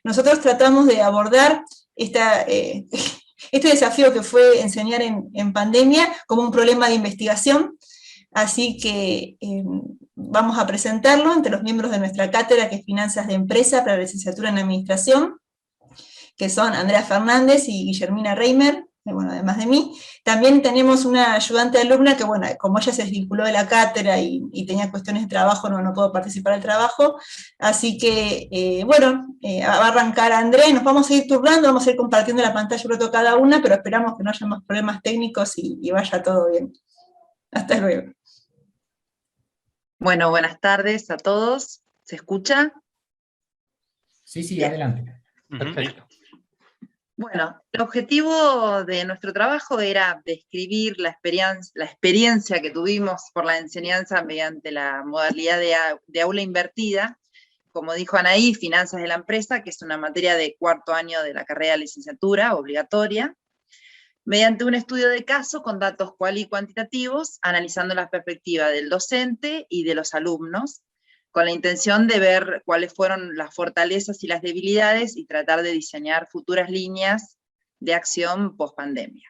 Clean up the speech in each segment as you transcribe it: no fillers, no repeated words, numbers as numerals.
nosotros tratamos de abordar este desafío que fue enseñar en pandemia como un problema de investigación, así que vamos a presentarlo entre los miembros de nuestra cátedra, que es Finanzas de Empresa para la licenciatura en Administración, que son Andrea Fernández y Guillermina Reimer, bueno, además de mí. También tenemos una ayudante alumna que, bueno, como ella se desvinculó de la cátedra y tenía cuestiones de trabajo, no puedo participar del trabajo, así que, va a arrancar Andrea y nos vamos a ir turnando, vamos a ir compartiendo la pantalla un rato cada una, pero esperamos que no haya más problemas técnicos y vaya todo bien. Hasta luego. Bueno, buenas tardes a todos. ¿Se escucha? Sí, Bien. Adelante. Perfecto. Bueno, el objetivo de nuestro trabajo era describir la experiencia que tuvimos por la enseñanza mediante la modalidad de aula invertida. Como dijo Anaí, Finanzas de la Empresa, que es una materia de cuarto año de la carrera de licenciatura, obligatoria, mediante un estudio de caso con datos cual y cuantitativos, analizando la perspectiva del docente y de los alumnos, con la intención de ver cuáles fueron las fortalezas y las debilidades y tratar de diseñar futuras líneas de acción post-pandemia.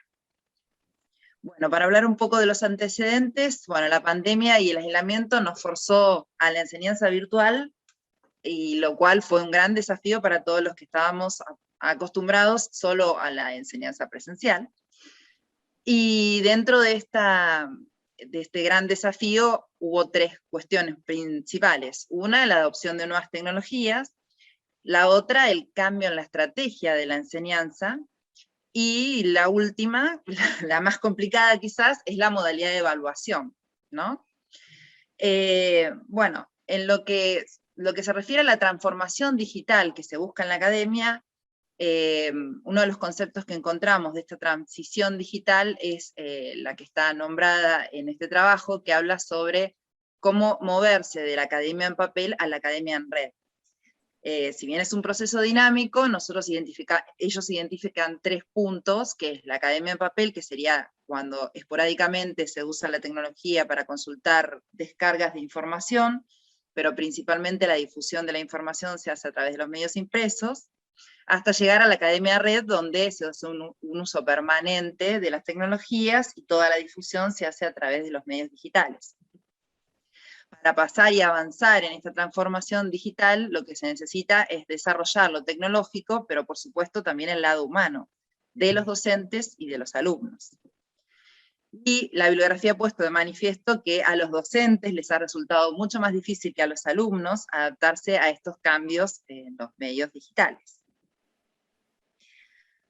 Bueno, para hablar un poco de los antecedentes, bueno, la pandemia y el aislamiento nos forzó a la enseñanza virtual, y lo cual fue un gran desafío para todos los que estábamos acostumbrados solo a la enseñanza presencial. Y dentro de este gran desafío hubo tres cuestiones principales. Una, la adopción de nuevas tecnologías; la otra, el cambio en la estrategia de la enseñanza; y la última, la más complicada quizás, es la modalidad de evaluación, ¿no? Bueno, en lo que se refiere a la transformación digital que se busca en la academia, uno de los conceptos que encontramos de esta transición digital es la que está nombrada en este trabajo, que habla sobre cómo moverse de la academia en papel a la academia en red. Si bien es un proceso dinámico, ellos identifican 3 puntos, que es la academia en papel, que sería cuando esporádicamente se usa la tecnología para consultar descargas de información, pero principalmente la difusión de la información se hace a través de los medios impresos, hasta llegar a la academia red, donde se hace un uso permanente de las tecnologías y toda la difusión se hace a través de los medios digitales. Para pasar y avanzar en esta transformación digital, lo que se necesita es desarrollar lo tecnológico, pero por supuesto también el lado humano, de los docentes y de los alumnos. Y la bibliografía ha puesto de manifiesto que a los docentes les ha resultado mucho más difícil que a los alumnos adaptarse a estos cambios en los medios digitales.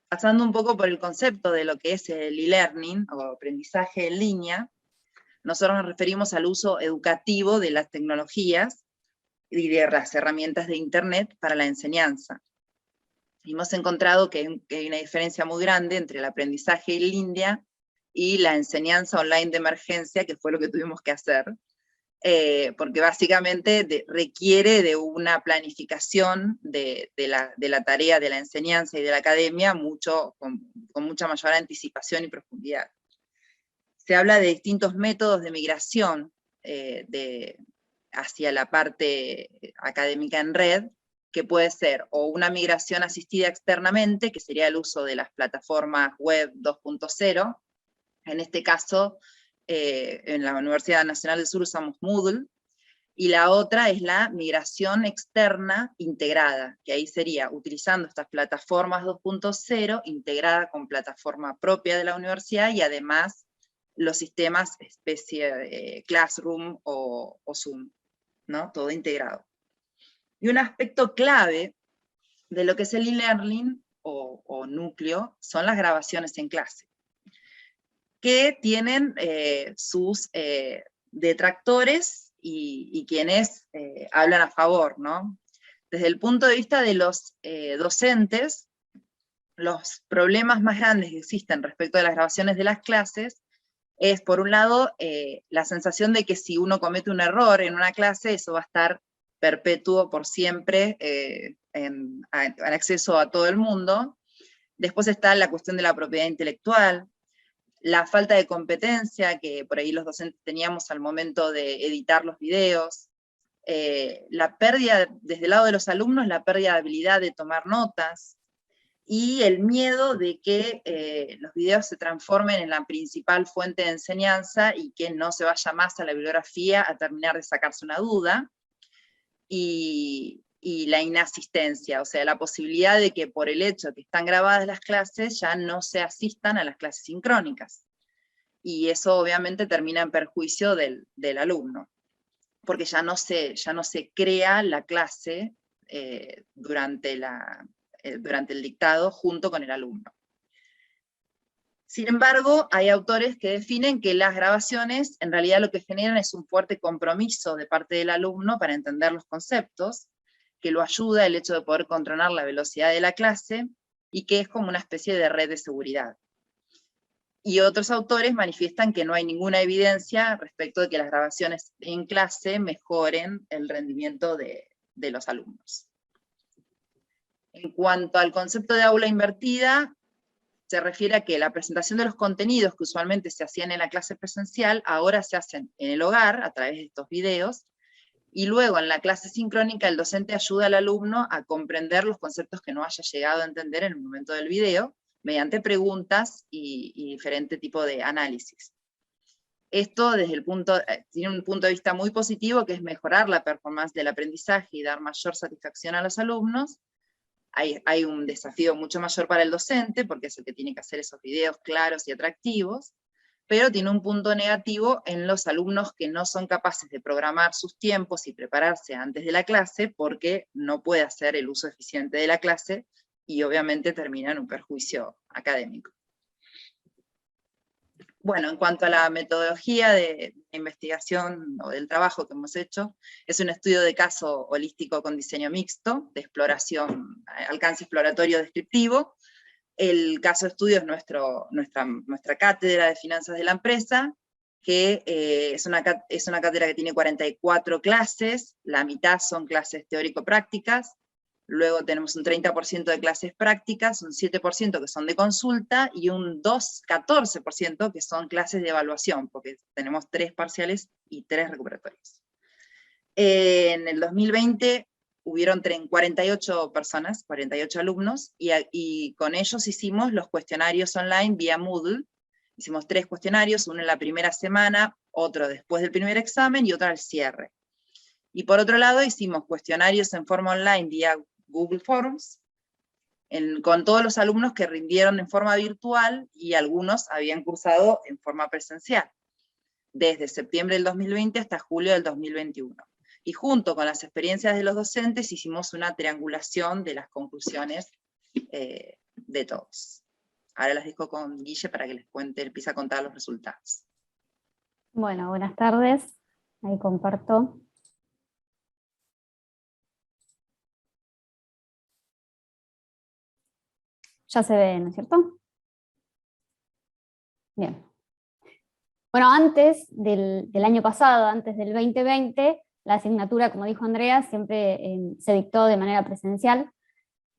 Pasando un poco por el concepto de lo que es el e-learning, o aprendizaje en línea, nosotros nos referimos al uso educativo de las tecnologías y de las herramientas de Internet para la enseñanza. Y hemos encontrado que hay una diferencia muy grande entre el aprendizaje en línea y la enseñanza online de emergencia, que fue lo que tuvimos que hacer, porque básicamente requiere de una planificación de la tarea de la enseñanza y de la academia con mucha mayor anticipación y profundidad. Se habla de distintos métodos de migración hacia la parte académica en red, que puede ser o una migración asistida externamente, que sería el uso de las plataformas web 2.0, en este caso, en la Universidad Nacional del Sur usamos Moodle, y la otra es la migración externa integrada, que ahí sería utilizando estas plataformas 2.0, integrada con plataforma propia de la universidad, y además los sistemas especie de Classroom o Zoom, ¿no? Todo integrado. Y un aspecto clave de lo que es el e-learning o núcleo son las grabaciones en clase, que tienen sus detractores y quienes hablan a favor, ¿no? Desde el punto de vista de los docentes, los problemas más grandes que existen respecto de las grabaciones de las clases es, por un lado, la sensación de que si uno comete un error en una clase, eso va a estar perpetuo por siempre en acceso a todo el mundo. Después está la cuestión de la propiedad intelectual, la falta de competencia que por ahí los docentes teníamos al momento de editar los videos, la pérdida, desde el lado de los alumnos, la pérdida de habilidad de tomar notas, y el miedo de que los videos se transformen en la principal fuente de enseñanza y que no se vaya más a la bibliografía a terminar de sacarse una duda, y la inasistencia, o sea, la posibilidad de que por el hecho de que están grabadas las clases ya no se asistan a las clases sincrónicas. Y eso obviamente termina en perjuicio del alumno, porque ya no se crea la clase durante el dictado junto con el alumno. Sin embargo, hay autores que definen que las grabaciones en realidad lo que generan es un fuerte compromiso de parte del alumno para entender los conceptos, que lo ayuda el hecho de poder controlar la velocidad de la clase, y que es como una especie de red de seguridad. Y otros autores manifiestan que no hay ninguna evidencia respecto de que las grabaciones en clase mejoren el rendimiento de los alumnos. En cuanto al concepto de aula invertida, se refiere a que la presentación de los contenidos que usualmente se hacían en la clase presencial, ahora se hacen en el hogar, a través de estos videos, y luego en la clase sincrónica el docente ayuda al alumno a comprender los conceptos que no haya llegado a entender en el momento del video, mediante preguntas y diferente tipo de análisis. Esto tiene un punto de vista muy positivo, que es mejorar la performance del aprendizaje y dar mayor satisfacción a los alumnos. Hay un desafío mucho mayor para el docente, porque es el que tiene que hacer esos videos claros y atractivos, pero tiene un punto negativo en los alumnos que no son capaces de programar sus tiempos y prepararse antes de la clase, porque no puede hacer el uso eficiente de la clase, y obviamente termina en un perjuicio académico. Bueno, en cuanto a la metodología de investigación o del trabajo que hemos hecho, es un estudio de caso holístico con diseño mixto, de exploración, alcance exploratorio descriptivo. El caso de estudio es nuestra cátedra de finanzas de la empresa, que es una cátedra que tiene 44 clases, la mitad son clases teórico-prácticas, luego tenemos un 30% de clases prácticas, un 7% que son de consulta, y un 14% que son clases de evaluación, porque tenemos 3 parciales y 3 recuperatorios. En el 2020 hubieron 48 personas, 48 alumnos, y con ellos hicimos los cuestionarios online vía Moodle. Hicimos 3 cuestionarios, uno en la primera semana, otro después del primer examen y otro al cierre. Y por otro lado hicimos cuestionarios en forma online vía Google Forms, con todos los alumnos que rindieron en forma virtual, y algunos habían cursado en forma presencial, desde septiembre del 2020 hasta julio del 2021. Y junto con las experiencias de los docentes hicimos una triangulación de las conclusiones de todos. Ahora las dejo con Guille para que les empiece a contar los resultados. Bueno, buenas tardes. Ahí comparto. Ya se ve, ¿no es cierto? Bien. Bueno, antes del año pasado, antes del 2020, la asignatura, como dijo Andrea, siempre se dictó de manera presencial.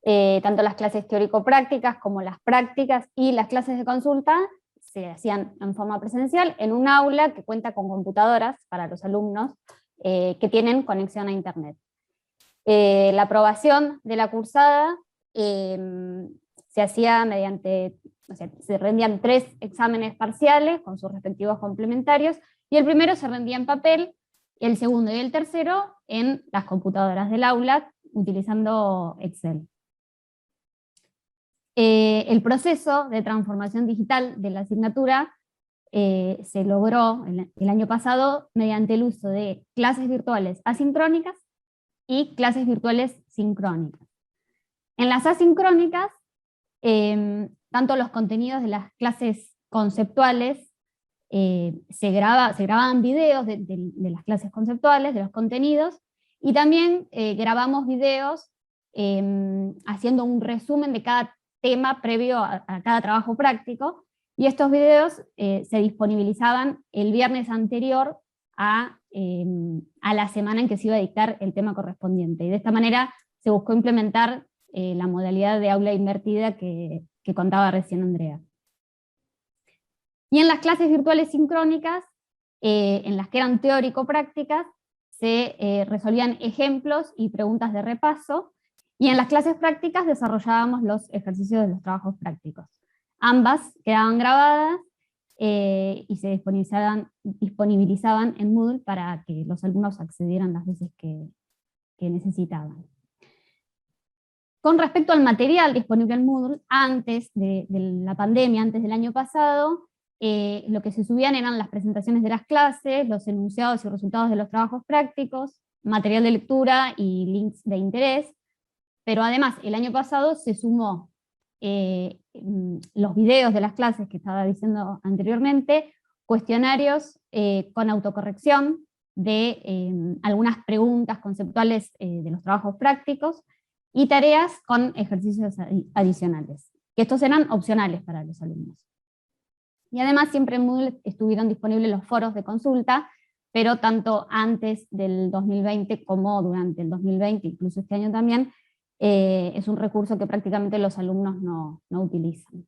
Tanto las clases teórico-prácticas como las prácticas y las clases de consulta se hacían en forma presencial en un aula que cuenta con computadoras para los alumnos que tienen conexión a internet. La aprobación de la cursada se hacía mediante, o sea, se rendían 3 exámenes parciales con sus respectivos complementarios, y el primero se rendía en papel, el segundo y el tercero en las computadoras del aula utilizando Excel. El proceso de transformación digital de la asignatura se logró el año pasado mediante el uso de clases virtuales asincrónicas y clases virtuales sincrónicas. En las asincrónicas, tanto los contenidos de las clases conceptuales, se grababan videos de las clases conceptuales, de los contenidos, y también grabamos videos haciendo un resumen de cada tema previo a cada trabajo práctico, y estos videos se disponibilizaban el viernes anterior a la semana en que se iba a dictar el tema correspondiente, y de esta manera se buscó implementar la modalidad de aula invertida que contaba recién Andrea. Y en las clases virtuales sincrónicas, en las que eran teórico-prácticas, se resolvían ejemplos y preguntas de repaso, y en las clases prácticas desarrollábamos los ejercicios de los trabajos prácticos. Ambas quedaban grabadas y se disponibilizaban en Moodle para que los alumnos accedieran las veces que necesitaban. Con respecto al material disponible en Moodle, antes de la pandemia, antes del año pasado, lo que se subían eran las presentaciones de las clases, los enunciados y resultados de los trabajos prácticos, material de lectura y links de interés, pero además el año pasado se sumó los videos de las clases que estaba diciendo anteriormente, cuestionarios con autocorrección de algunas preguntas conceptuales de los trabajos prácticos, y tareas con ejercicios adicionales, que estos eran opcionales para los alumnos. Y además siempre en Moodle estuvieron disponibles los foros de consulta, pero tanto antes del 2020 como durante el 2020, incluso este año también, es un recurso que prácticamente los alumnos no utilizan.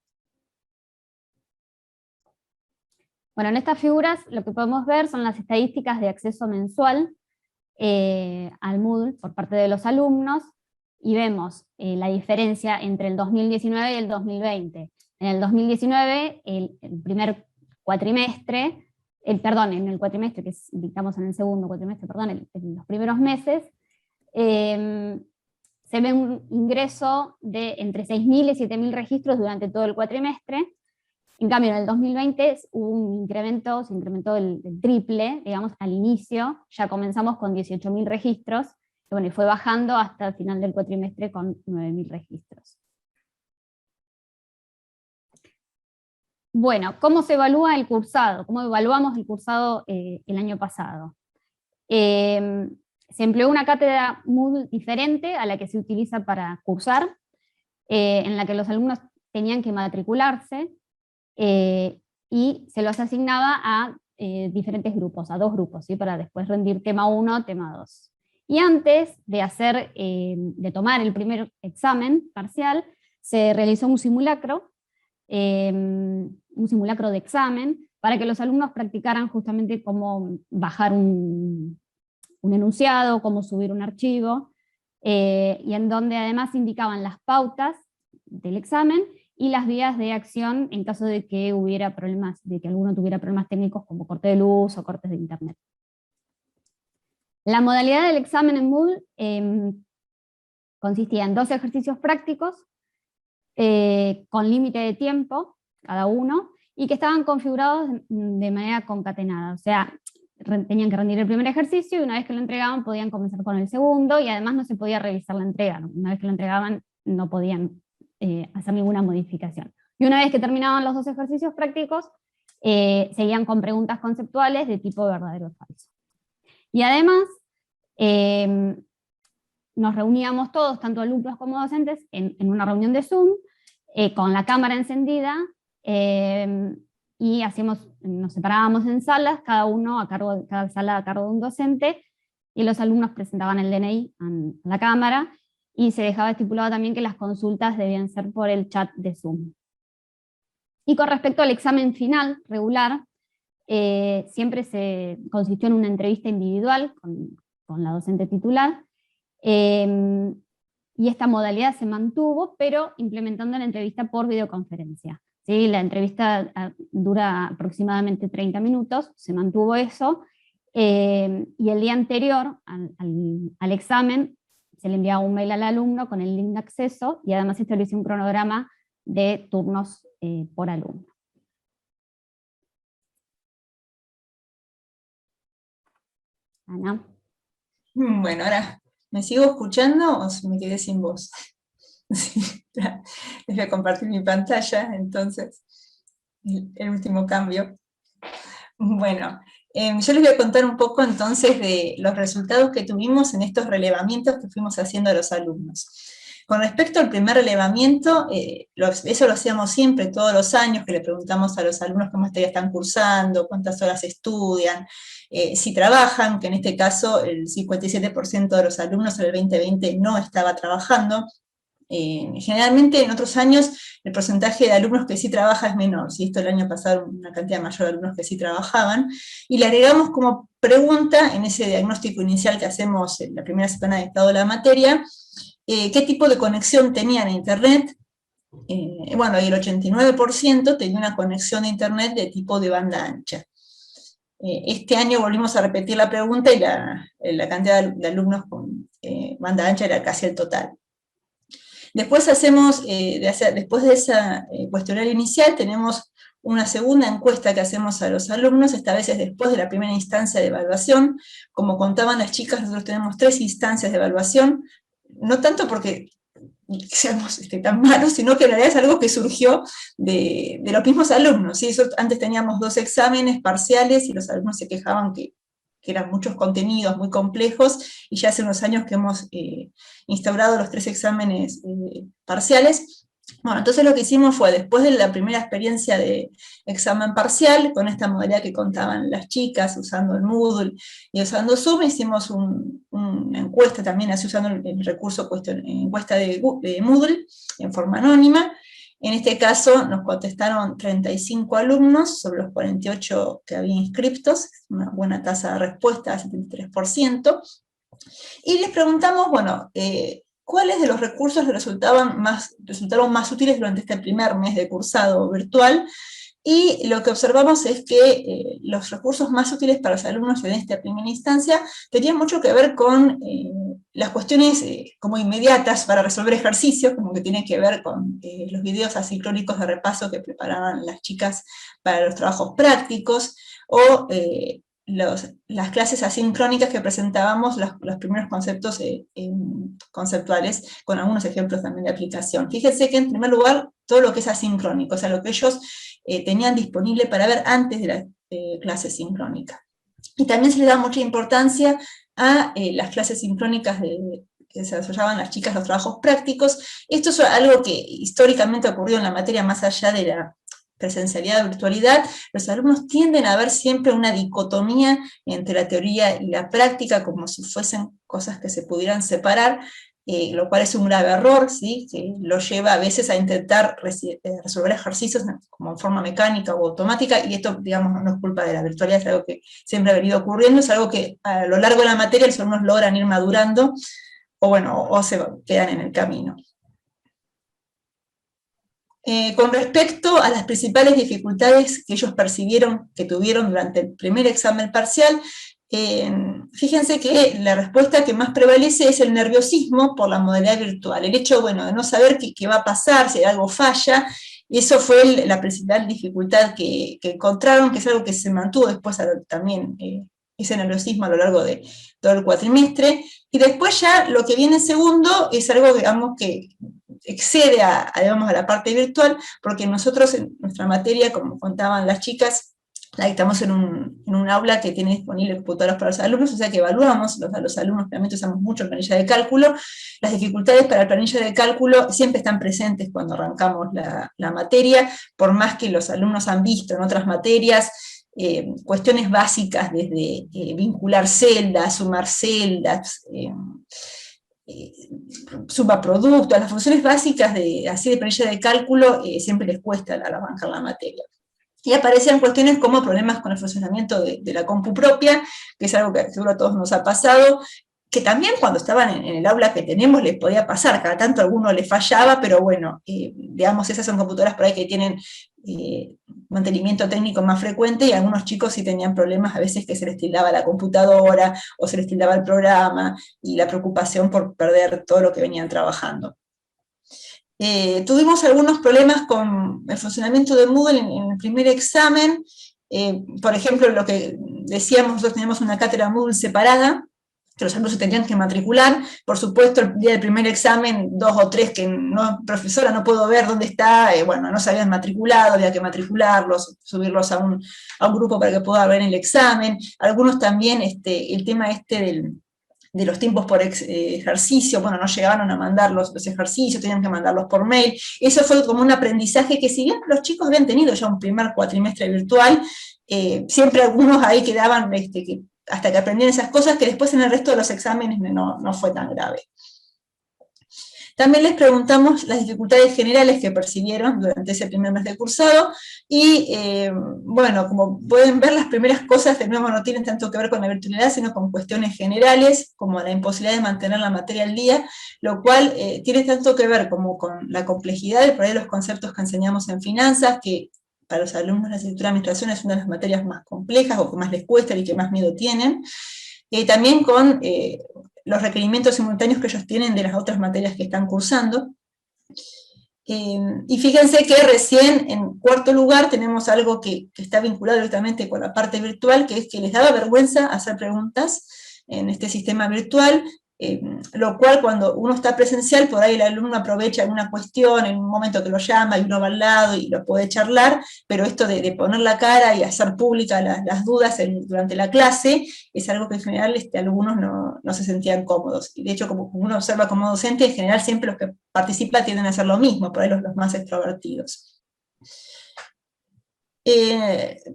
Bueno, en estas figuras lo que podemos ver son las estadísticas de acceso mensual al Moodle por parte de los alumnos, y vemos la diferencia entre el 2019 y el 2020. En el 2019, el primer cuatrimestre, en el cuatrimestre que dictamos en el segundo cuatrimestre, en los primeros meses, se ve un ingreso de entre 6.000 y 7.000 registros durante todo el cuatrimestre. En cambio, en el 2020 hubo un incremento, se incrementó el triple, digamos, al inicio, ya comenzamos con 18.000 registros, y fue bajando hasta el final del cuatrimestre con 9.000 registros. Bueno, ¿cómo se evalúa el cursado? ¿Cómo evaluamos el cursado el año pasado? Se empleó una cátedra Moodle diferente a la que se utiliza para cursar, en la que los alumnos tenían que matricularse, y se los asignaba a diferentes grupos, a 2 grupos, ¿sí? Para después rendir tema 1, tema 2. Y antes de tomar el primer examen parcial, se realizó un simulacro de examen, para que los alumnos practicaran justamente cómo bajar un enunciado, cómo subir un archivo, y en donde además indicaban las pautas del examen y las vías de acción en caso de que hubiera problemas, de que alguno tuviera problemas técnicos como corte de luz o cortes de internet. La modalidad del examen en Moodle consistía en 2 ejercicios prácticos con límite de tiempo cada uno, y que estaban configurados de manera concatenada, o sea, tenían que rendir el primer ejercicio y una vez que lo entregaban podían comenzar con el segundo, y además no se podía revisar la entrega, ¿no? Una vez que lo entregaban no podían hacer ninguna modificación. Y una vez que terminaban los 2 ejercicios prácticos, seguían con preguntas conceptuales de tipo verdadero o falso. Y además, nos reuníamos todos, tanto alumnos como docentes, en una reunión de Zoom, con la cámara encendida, y nos separábamos en salas, cada sala a cargo de un docente, y los alumnos presentaban el DNI a la cámara, y se dejaba estipulado también que las consultas debían ser por el chat de Zoom. Y con respecto al examen final, regular, siempre se consistió en una entrevista individual con la docente titular, y esta modalidad se mantuvo, pero implementando la entrevista por videoconferencia. ¿Sí? La entrevista dura aproximadamente 30 minutos, se mantuvo eso, y el día anterior al examen se le enviaba un mail al alumno con el link de acceso, y además se estableció un cronograma de turnos por alumno. Ana. Bueno, ahora, ¿me sigo escuchando o me quedé sin voz? Sí, les voy a compartir mi pantalla, entonces, el último cambio. Bueno, yo les voy a contar un poco entonces de los resultados que tuvimos en estos relevamientos que fuimos haciendo a los alumnos. Con respecto al primer relevamiento, eso lo hacíamos siempre, todos los años, que le preguntamos a los alumnos qué materias están cursando, cuántas horas estudian, si trabajan, que en este caso el 57% de los alumnos en el 2020 no estaba trabajando. Generalmente en otros años el porcentaje de alumnos que sí trabaja es menor, ¿sí? Esto el año pasado una cantidad mayor de alumnos que sí trabajaban, y le agregamos como pregunta en ese diagnóstico inicial que hacemos en la primera semana de estado de la materia, qué tipo de conexión tenían a internet. Bueno, y el 89% tenía una conexión de internet de tipo de banda ancha. Este año volvimos a repetir la pregunta y la cantidad de alumnos con banda ancha era casi el total. Después hacemos, después de ese cuestionario inicial, tenemos una segunda encuesta que hacemos a los alumnos, esta vez es después de la primera instancia de evaluación. Como contaban las chicas, nosotros tenemos 3 instancias de evaluación, no tanto porque seamos tan malos, sino que en realidad es algo que surgió de los mismos alumnos, ¿sí? Antes teníamos 2 exámenes parciales y los alumnos se quejaban que eran muchos contenidos muy complejos, y ya hace unos años que hemos instaurado los 3 exámenes parciales. Bueno, entonces lo que hicimos fue, después de la primera experiencia de examen parcial, con esta modalidad que contaban las chicas, usando el Moodle y usando Zoom, hicimos una encuesta también, así usando el recurso encuesta de Moodle, en forma anónima. En este caso nos contestaron 35 alumnos sobre los 48 que había inscriptos, una buena tasa de respuesta, 73%, y les preguntamos, bueno, ¿cuáles de los recursos les resultaron más útiles durante este primer mes de cursado virtual? Y lo que observamos es que los recursos más útiles para los alumnos en esta primera instancia tenían mucho que ver con las cuestiones como inmediatas para resolver ejercicios, como que tienen que ver con los videos asincrónicos de repaso que preparaban las chicas para los trabajos prácticos, o las clases asincrónicas que presentábamos, los primeros conceptos conceptuales, con algunos ejemplos también de aplicación. Fíjense que en primer lugar, todo lo que es asincrónico, o sea, lo que ellos tenían disponible para ver antes de la clase sincrónica. Y también se le da mucha importancia a las clases sincrónicas que se desarrollaban las chicas, los trabajos prácticos. Esto es algo que históricamente ocurrió en la materia, más allá de la presencialidad o virtualidad. Los alumnos tienden a ver siempre una dicotomía entre la teoría y la práctica, como si fuesen cosas que se pudieran separar, lo cual es un grave error, ¿sí? Que lo lleva a veces a intentar resolver ejercicios como en forma mecánica o automática, y esto, digamos, no es culpa de la virtualidad, es algo que siempre ha venido ocurriendo, es algo que a lo largo de la materia los alumnos logran ir madurando, o bueno, o se quedan en el camino. Con respecto a las principales dificultades que ellos percibieron que tuvieron durante el primer examen parcial, fíjense que la respuesta que más prevalece es el nerviosismo por la modalidad virtual, el hecho, bueno, de no saber qué va a pasar, si algo falla, y eso fue la principal dificultad que encontraron, que es algo que se mantuvo después también, ese nerviosismo a lo largo de todo el cuatrimestre. Y después ya lo que viene segundo es algo, digamos, que excede digamos, a la parte virtual, porque nosotros en nuestra materia, como contaban las chicas, la dictamos en un aula que tiene disponibles computadoras para los alumnos, o sea que evaluamos a los alumnos, realmente usamos mucho el planilla de cálculo. Las dificultades para el planilla de cálculo siempre están presentes cuando arrancamos la materia, por más que los alumnos han visto en otras materias cuestiones básicas desde vincular celdas, sumar celdas, suma productos, las funciones básicas así de planilla de cálculo siempre les cuesta al arrancar la materia. Y aparecen cuestiones como problemas con el funcionamiento de la compu propia, que es algo que seguro a todos nos ha pasado, que también cuando estaban en el aula que tenemos les podía pasar, cada tanto a alguno les fallaba, pero bueno, digamos, esas son computadoras por ahí que tienen mantenimiento técnico más frecuente, y algunos chicos sí tenían problemas a veces que se les tildaba la computadora, o se les tildaba el programa, y la preocupación por perder todo lo que venían trabajando. Tuvimos algunos problemas con el funcionamiento de Moodle en el primer examen. Por ejemplo, lo que decíamos, nosotros teníamos una cátedra Moodle separada, que los alumnos se tenían que matricular. Por supuesto, el día del primer examen, 2 o 3 que no, profesora, no puedo ver dónde está, bueno, no se habían matriculado, había que matricularlos, subirlos a un grupo para que puedan ver el examen. Algunos también, el tema de los tiempos por ejercicio, bueno, no llegaron a mandar los ejercicios, tenían que mandarlos por mail. Eso fue como un aprendizaje que, si bien los chicos habían tenido ya un primer cuatrimestre virtual, siempre algunos ahí quedaban, hasta que aprendían esas cosas, que después en el resto de los exámenes no fue tan grave. También les preguntamos las dificultades generales que percibieron durante ese primer mes de cursado, y bueno, como pueden ver, las primeras cosas de nuevo no tienen tanto que ver con la virtualidad, sino con cuestiones generales, como la imposibilidad de mantener la materia al día, lo cual tiene tanto que ver como con la complejidad de por ahí los conceptos que enseñamos en finanzas, que para los alumnos de la licenciatura de administración es una de las materias más complejas, o que más les cuesta y que más miedo tienen, también con los requerimientos simultáneos que ellos tienen de las otras materias que están cursando. Y fíjense que recién en cuarto lugar tenemos algo que está vinculado directamente con la parte virtual, que es que les daba vergüenza hacer preguntas en este sistema virtual, lo cual cuando uno está presencial, por ahí el alumno aprovecha alguna cuestión en un momento que lo llama y uno va al lado y lo puede charlar, pero esto de poner la cara y hacer públicas las dudas durante la clase es algo que en general algunos no se sentían cómodos. Y de hecho, como uno observa como docente, en general siempre los que participan tienden a hacer lo mismo, por ahí los más extrovertidos.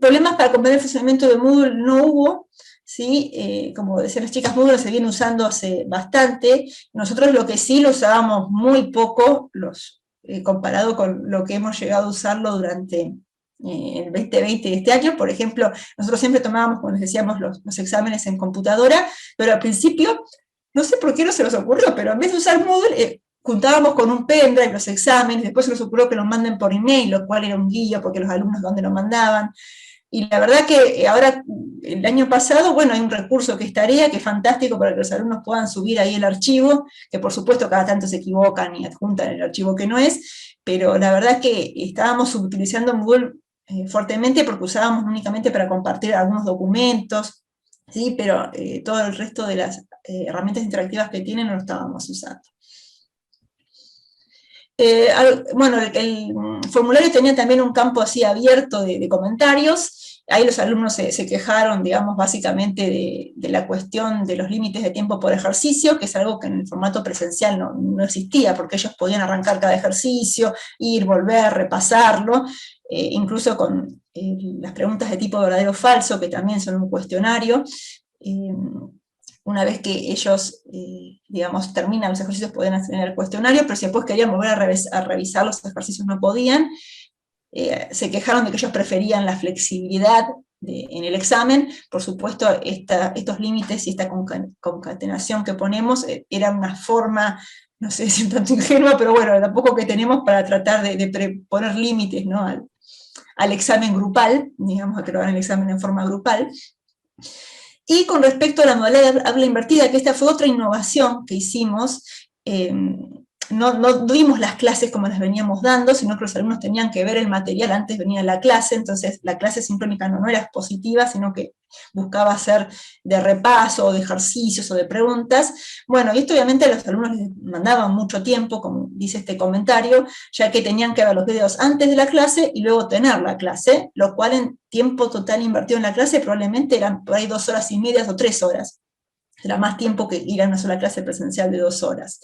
Problemas para comprender el funcionamiento de Moodle no hubo. ¿Sí? Como decían las chicas, Moodle se viene usando hace bastante. Nosotros lo que sí lo usábamos muy poco, comparado con lo que hemos llegado a usarlo durante el 2020 y este año. Por ejemplo, nosotros siempre tomábamos, como les decíamos, los exámenes en computadora, pero al principio, no sé por qué no se nos ocurrió, pero en vez de usar Moodle, juntábamos con un pendrive los exámenes, después se nos ocurrió que los manden por email, lo cual era un guía porque los alumnos dónde lo mandaban. Y la verdad que ahora, el año pasado, bueno, hay un recurso que es Tarea, que es fantástico para que los alumnos puedan subir ahí el archivo, que por supuesto cada tanto se equivocan y adjuntan el archivo que no es, pero la verdad que estábamos utilizando Moodle fuertemente porque usábamos únicamente para compartir algunos documentos, ¿sí? Pero todo el resto de las herramientas interactivas que tienen no lo estábamos usando. Bueno, el formulario tenía también un campo así abierto de comentarios. Ahí los alumnos se quejaron, digamos, básicamente de la cuestión de los límites de tiempo por ejercicio, que es algo que en el formato presencial no existía, porque ellos podían arrancar cada ejercicio, ir, volver, repasarlo, incluso con las preguntas de tipo verdadero o falso, que también son un cuestionario. Una vez que ellos, digamos, terminan los ejercicios, pueden hacer el cuestionario, pero si después querían volver a revisar los ejercicios no podían. Se quejaron de que ellos preferían la flexibilidad en el examen. Por supuesto, estos límites y esta concatenación que ponemos era una forma, no sé si un tanto ingenua, pero bueno, tampoco que tenemos para tratar de poner límites, ¿no? al examen grupal, digamos, a que lo hagan el examen en forma grupal. Y con respecto a la modalidad de habla invertida, que esta fue otra innovación que hicimos, no dimos las clases como las veníamos dando, sino que los alumnos tenían que ver el material antes de venir a la clase. Entonces la clase sincrónica no era expositiva, sino que buscaba ser de repaso, o de ejercicios, o de preguntas. Bueno, y esto obviamente a los alumnos les mandaba mucho tiempo, como dice este comentario, ya que tenían que ver los videos antes de la clase y luego tener la clase, lo cual en tiempo total invertido en la clase probablemente eran por ahí 2 horas y media o 3 horas. Era más tiempo que ir a una sola clase presencial de 2 horas.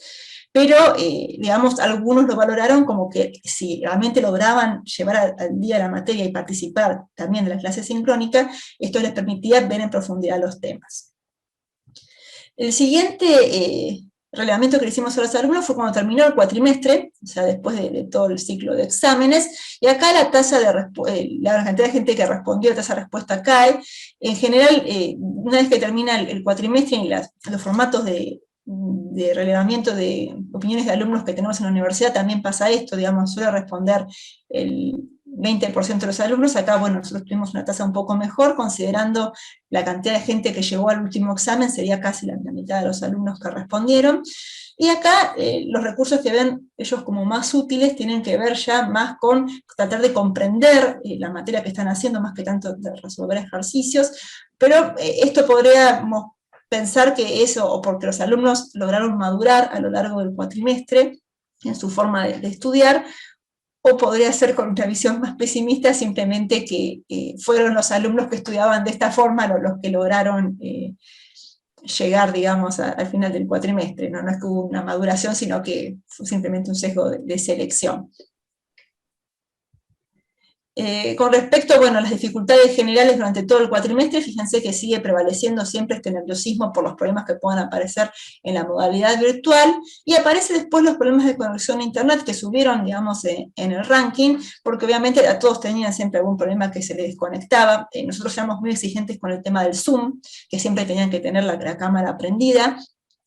Pero, digamos, algunos lo valoraron como que si realmente lograban llevar al día la materia y participar también de la clase sincrónica, esto les permitía ver en profundidad los temas. El siguiente relevamiento que le hicimos a los alumnos fue cuando terminó el cuatrimestre, o sea, después de todo el ciclo de exámenes, y acá la tasa la cantidad de gente que respondió, la tasa de respuesta cae. En general, una vez que termina el cuatrimestre y los formatos de relevamiento de opiniones de alumnos que tenemos en la universidad, también pasa esto, digamos, suele responder el 20% de los alumnos. Acá, bueno, nosotros tuvimos una tasa un poco mejor, considerando la cantidad de gente que llegó al último examen, sería casi la mitad de los alumnos que respondieron. Y acá los recursos que ven ellos como más útiles tienen que ver ya más con tratar de comprender la materia que están haciendo, más que tanto de resolver ejercicios, pero esto podríamos pensar que eso, o porque los alumnos lograron madurar a lo largo del cuatrimestre en su forma de estudiar, o podría ser con una visión más pesimista, simplemente que fueron los alumnos que estudiaban de esta forma los que lograron llegar, digamos, al final del cuatrimestre. No es que hubo una maduración, sino que fue simplemente un sesgo de selección. Con respecto, bueno, a las dificultades generales durante todo el cuatrimestre, fíjense que sigue prevaleciendo siempre este nerviosismo por los problemas que puedan aparecer en la modalidad virtual, y aparece después los problemas de conexión a internet que subieron, digamos, en el ranking, porque obviamente a todos tenían siempre algún problema que se les desconectaba. Nosotros éramos muy exigentes con el tema del Zoom, que siempre tenían que tener la cámara prendida,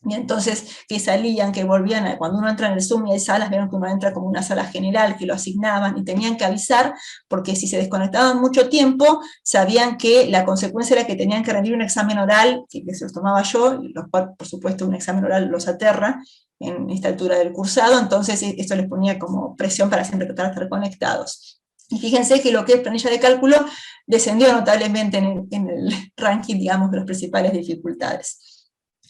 y entonces que salían, que volvían, cuando uno entra en el Zoom y hay salas, vieron que uno entra como una sala general, que lo asignaban, y tenían que avisar, porque si se desconectaban mucho tiempo, sabían que la consecuencia era que tenían que rendir un examen oral, que se los tomaba yo, los cual, por supuesto, un examen oral los aterra en esta altura del cursado, entonces esto les ponía como presión para siempre tratar de estar conectados. Y fíjense que lo que es planilla de cálculo descendió notablemente en el ranking, digamos, de las principales dificultades.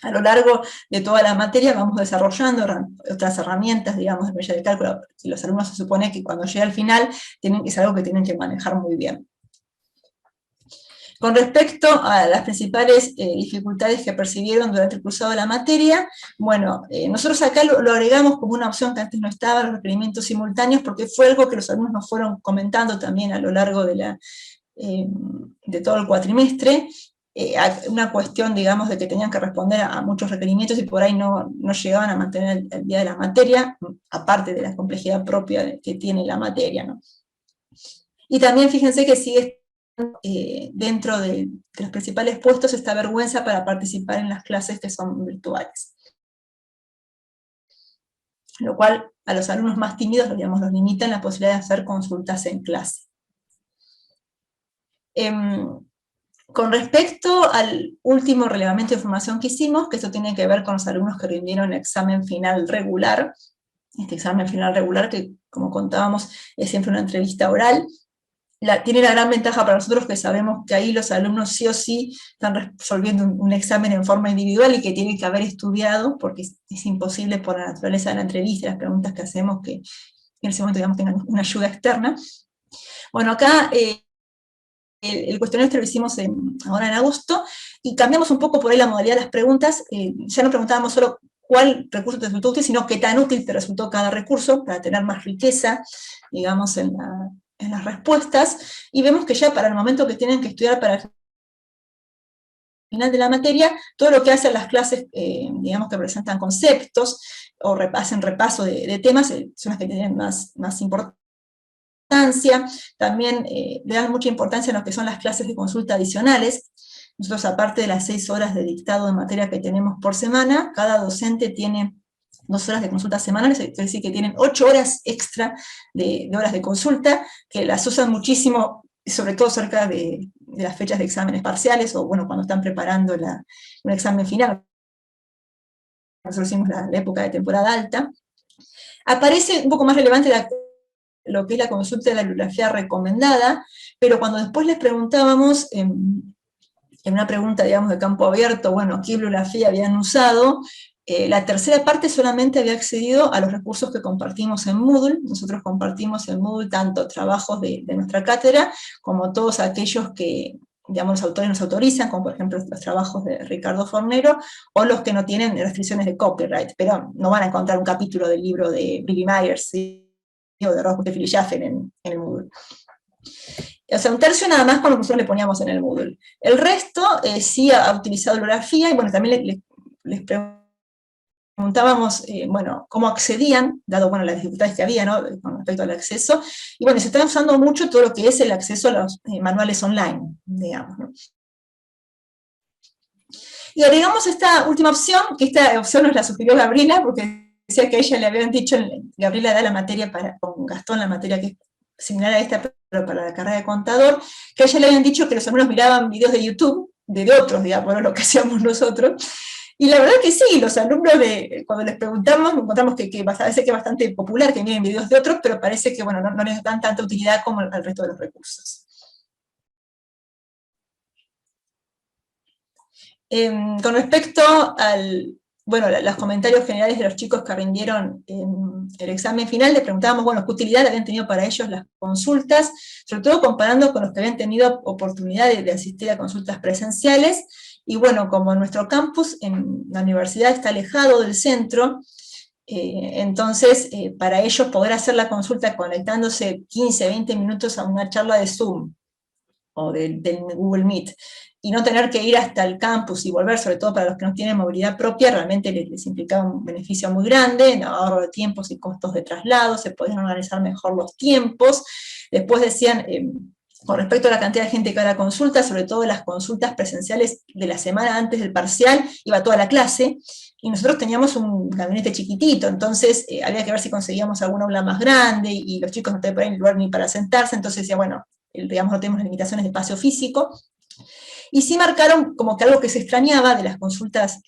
A lo largo de toda la materia vamos desarrollando otras herramientas, digamos, de planilla de cálculo, y los alumnos se supone que cuando llega al final es algo que tienen que manejar muy bien. Con respecto a las principales dificultades que percibieron durante el cursado de la materia, bueno, nosotros acá lo agregamos como una opción que antes no estaba, los requerimientos simultáneos, porque fue algo que los alumnos nos fueron comentando también a lo largo de todo el cuatrimestre, una cuestión, digamos, de que tenían que responder a muchos requerimientos y por ahí no llegaban a mantener el día de la materia, aparte de la complejidad propia que tiene la materia, ¿no? Y también fíjense que sigue dentro de los principales puestos esta vergüenza para participar en las clases que son virtuales. Lo cual a los alumnos más tímidos, digamos, los limita en la posibilidad de hacer consultas en clase. Con respecto al último relevamiento de información que hicimos, que esto tiene que ver con los alumnos que rindieron el examen final regular, este examen final regular que, como contábamos, es siempre una entrevista oral, tiene la gran ventaja para nosotros que sabemos que ahí los alumnos sí o sí están resolviendo un examen en forma individual y que tienen que haber estudiado, porque es imposible por la naturaleza de la entrevista, las preguntas que hacemos, que en ese momento, digamos, tengan una ayuda externa. Bueno, acá el cuestionario lo hicimos ahora en agosto, y cambiamos un poco por ahí la modalidad de las preguntas. Ya no preguntábamos solo cuál recurso te resultó útil, sino qué tan útil te resultó cada recurso, para tener más riqueza, digamos, en las respuestas, y vemos que ya para el momento que tienen que estudiar para el final de la materia, todo lo que hacen las clases, digamos, que presentan conceptos, o hacen repaso de temas, son las que tienen más importancia. También le dan mucha importancia a lo que son las clases de consulta adicionales. Nosotros, aparte de las 6 horas de dictado de materia que tenemos por semana, cada docente tiene 2 horas de consulta semanales, es decir, que tienen 8 horas extra de horas de consulta, que las usan muchísimo, sobre todo cerca de las fechas de exámenes parciales, o bueno, cuando están preparando un examen final. Nosotros hicimos la época de temporada alta. Aparece un poco más relevante lo que es la consulta de la bibliografía recomendada, pero cuando después les preguntábamos, en una pregunta, digamos, de campo abierto, bueno, ¿qué bibliografía habían usado? La tercera parte solamente había accedido a los recursos que compartimos en Moodle. Nosotros compartimos en Moodle tanto trabajos de nuestra cátedra, como todos aquellos que, digamos, los autores nos autorizan, como por ejemplo los trabajos de Ricardo Fornero, o los que no tienen restricciones de copyright, pero no van a encontrar un capítulo del libro de Billy Myers, ¿sí? O de Roswell de Philip Jaffe en el Moodle. O sea, un tercio nada más con lo que nosotros le poníamos en el Moodle. El resto sí ha utilizado bibliografía, y bueno, también les preguntábamos, bueno, cómo accedían, dado, bueno, las dificultades que había, ¿no?, con respecto al acceso, y bueno, se está usando mucho todo lo que es el acceso a los manuales online, digamos, ¿no? Y agregamos esta última opción, que esta opción nos la sugirió Gabriela, porque decía que a ella le habían dicho, Gabriela da la materia con Gastón, la materia que es similar a esta, pero para la carrera de contador, que a ella le habían dicho que los alumnos miraban videos de YouTube, de otros, digamos, bueno, lo que hacíamos nosotros, y la verdad que sí, los alumnos, cuando les preguntamos, encontramos que parece que es bastante popular que miren videos de otros, pero parece que, bueno, no les dan tanta utilidad como al resto de los recursos. Con respecto bueno, los comentarios generales de los chicos que rindieron el examen final, les preguntábamos, bueno, qué utilidad habían tenido para ellos las consultas, sobre todo comparando con los que habían tenido oportunidad de asistir a consultas presenciales, y bueno, como nuestro campus en la universidad está alejado del centro, Entonces, para ellos poder hacer la consulta conectándose 15, 20 minutos a una charla de Zoom, o del Google Meet, y no tener que ir hasta el campus y volver, sobre todo para los que no tienen movilidad propia, realmente les implicaba un beneficio muy grande, en ahorro de tiempos y costos de traslado, se podían organizar mejor los tiempos. Después decían, con respecto a la cantidad de gente que era consulta, sobre todo las consultas presenciales de la semana antes del parcial, iba toda la clase, y nosotros teníamos un gabinete chiquitito, entonces había que ver si conseguíamos alguna aula más grande, y los chicos no tenían lugar ni para sentarse, entonces decía, bueno, digamos, no tenemos limitaciones de espacio físico, y sí marcaron como que algo que se extrañaba de las consultas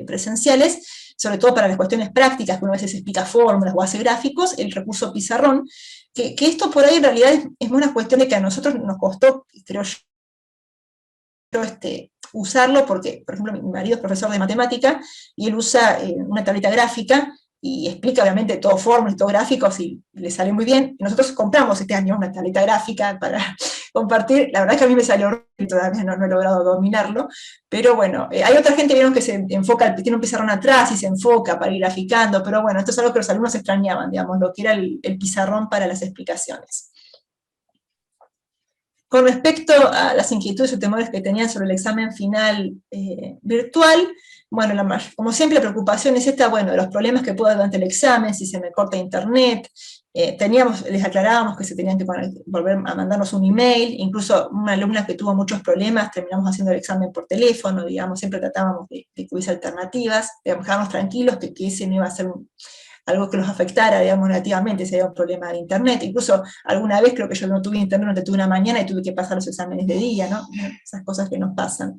presenciales, sobre todo para las cuestiones prácticas, que uno a veces explica fórmulas o hace gráficos, el recurso pizarrón, que esto por ahí en realidad es una cuestión de que a nosotros nos costó, creo yo, usarlo, porque, por ejemplo, mi marido es profesor de matemática, y él usa una tableta gráfica, y explica obviamente todo fórmulas y todo gráficos, y le sale muy bien. Nosotros compramos este año una tableta gráfica para compartir, la verdad es que a mí me salió horrible, y todavía no he logrado dominarlo, pero bueno, hay otra gente, vieron, que se enfoca, tiene un pizarrón atrás y se enfoca para ir graficando, pero bueno, esto es algo que los alumnos extrañaban, digamos, lo que era el pizarrón para las explicaciones. Con respecto a las inquietudes o temores que tenían sobre el examen final virtual, bueno, como siempre la preocupación es esta, bueno, de los problemas que puede haber durante el examen, si se me corta internet, les aclarábamos que se tenían que volver a mandarnos un email, incluso una alumna que tuvo muchos problemas, terminamos haciendo el examen por teléfono, digamos, siempre tratábamos de que hubiese alternativas, de dejarnos tranquilos que ese no iba a ser algo que los afectara, digamos, negativamente, si había un problema de internet. Incluso alguna vez creo que yo no tuve internet, no tuve una mañana y tuve que pasar los exámenes de día, ¿no? Esas cosas que nos pasan.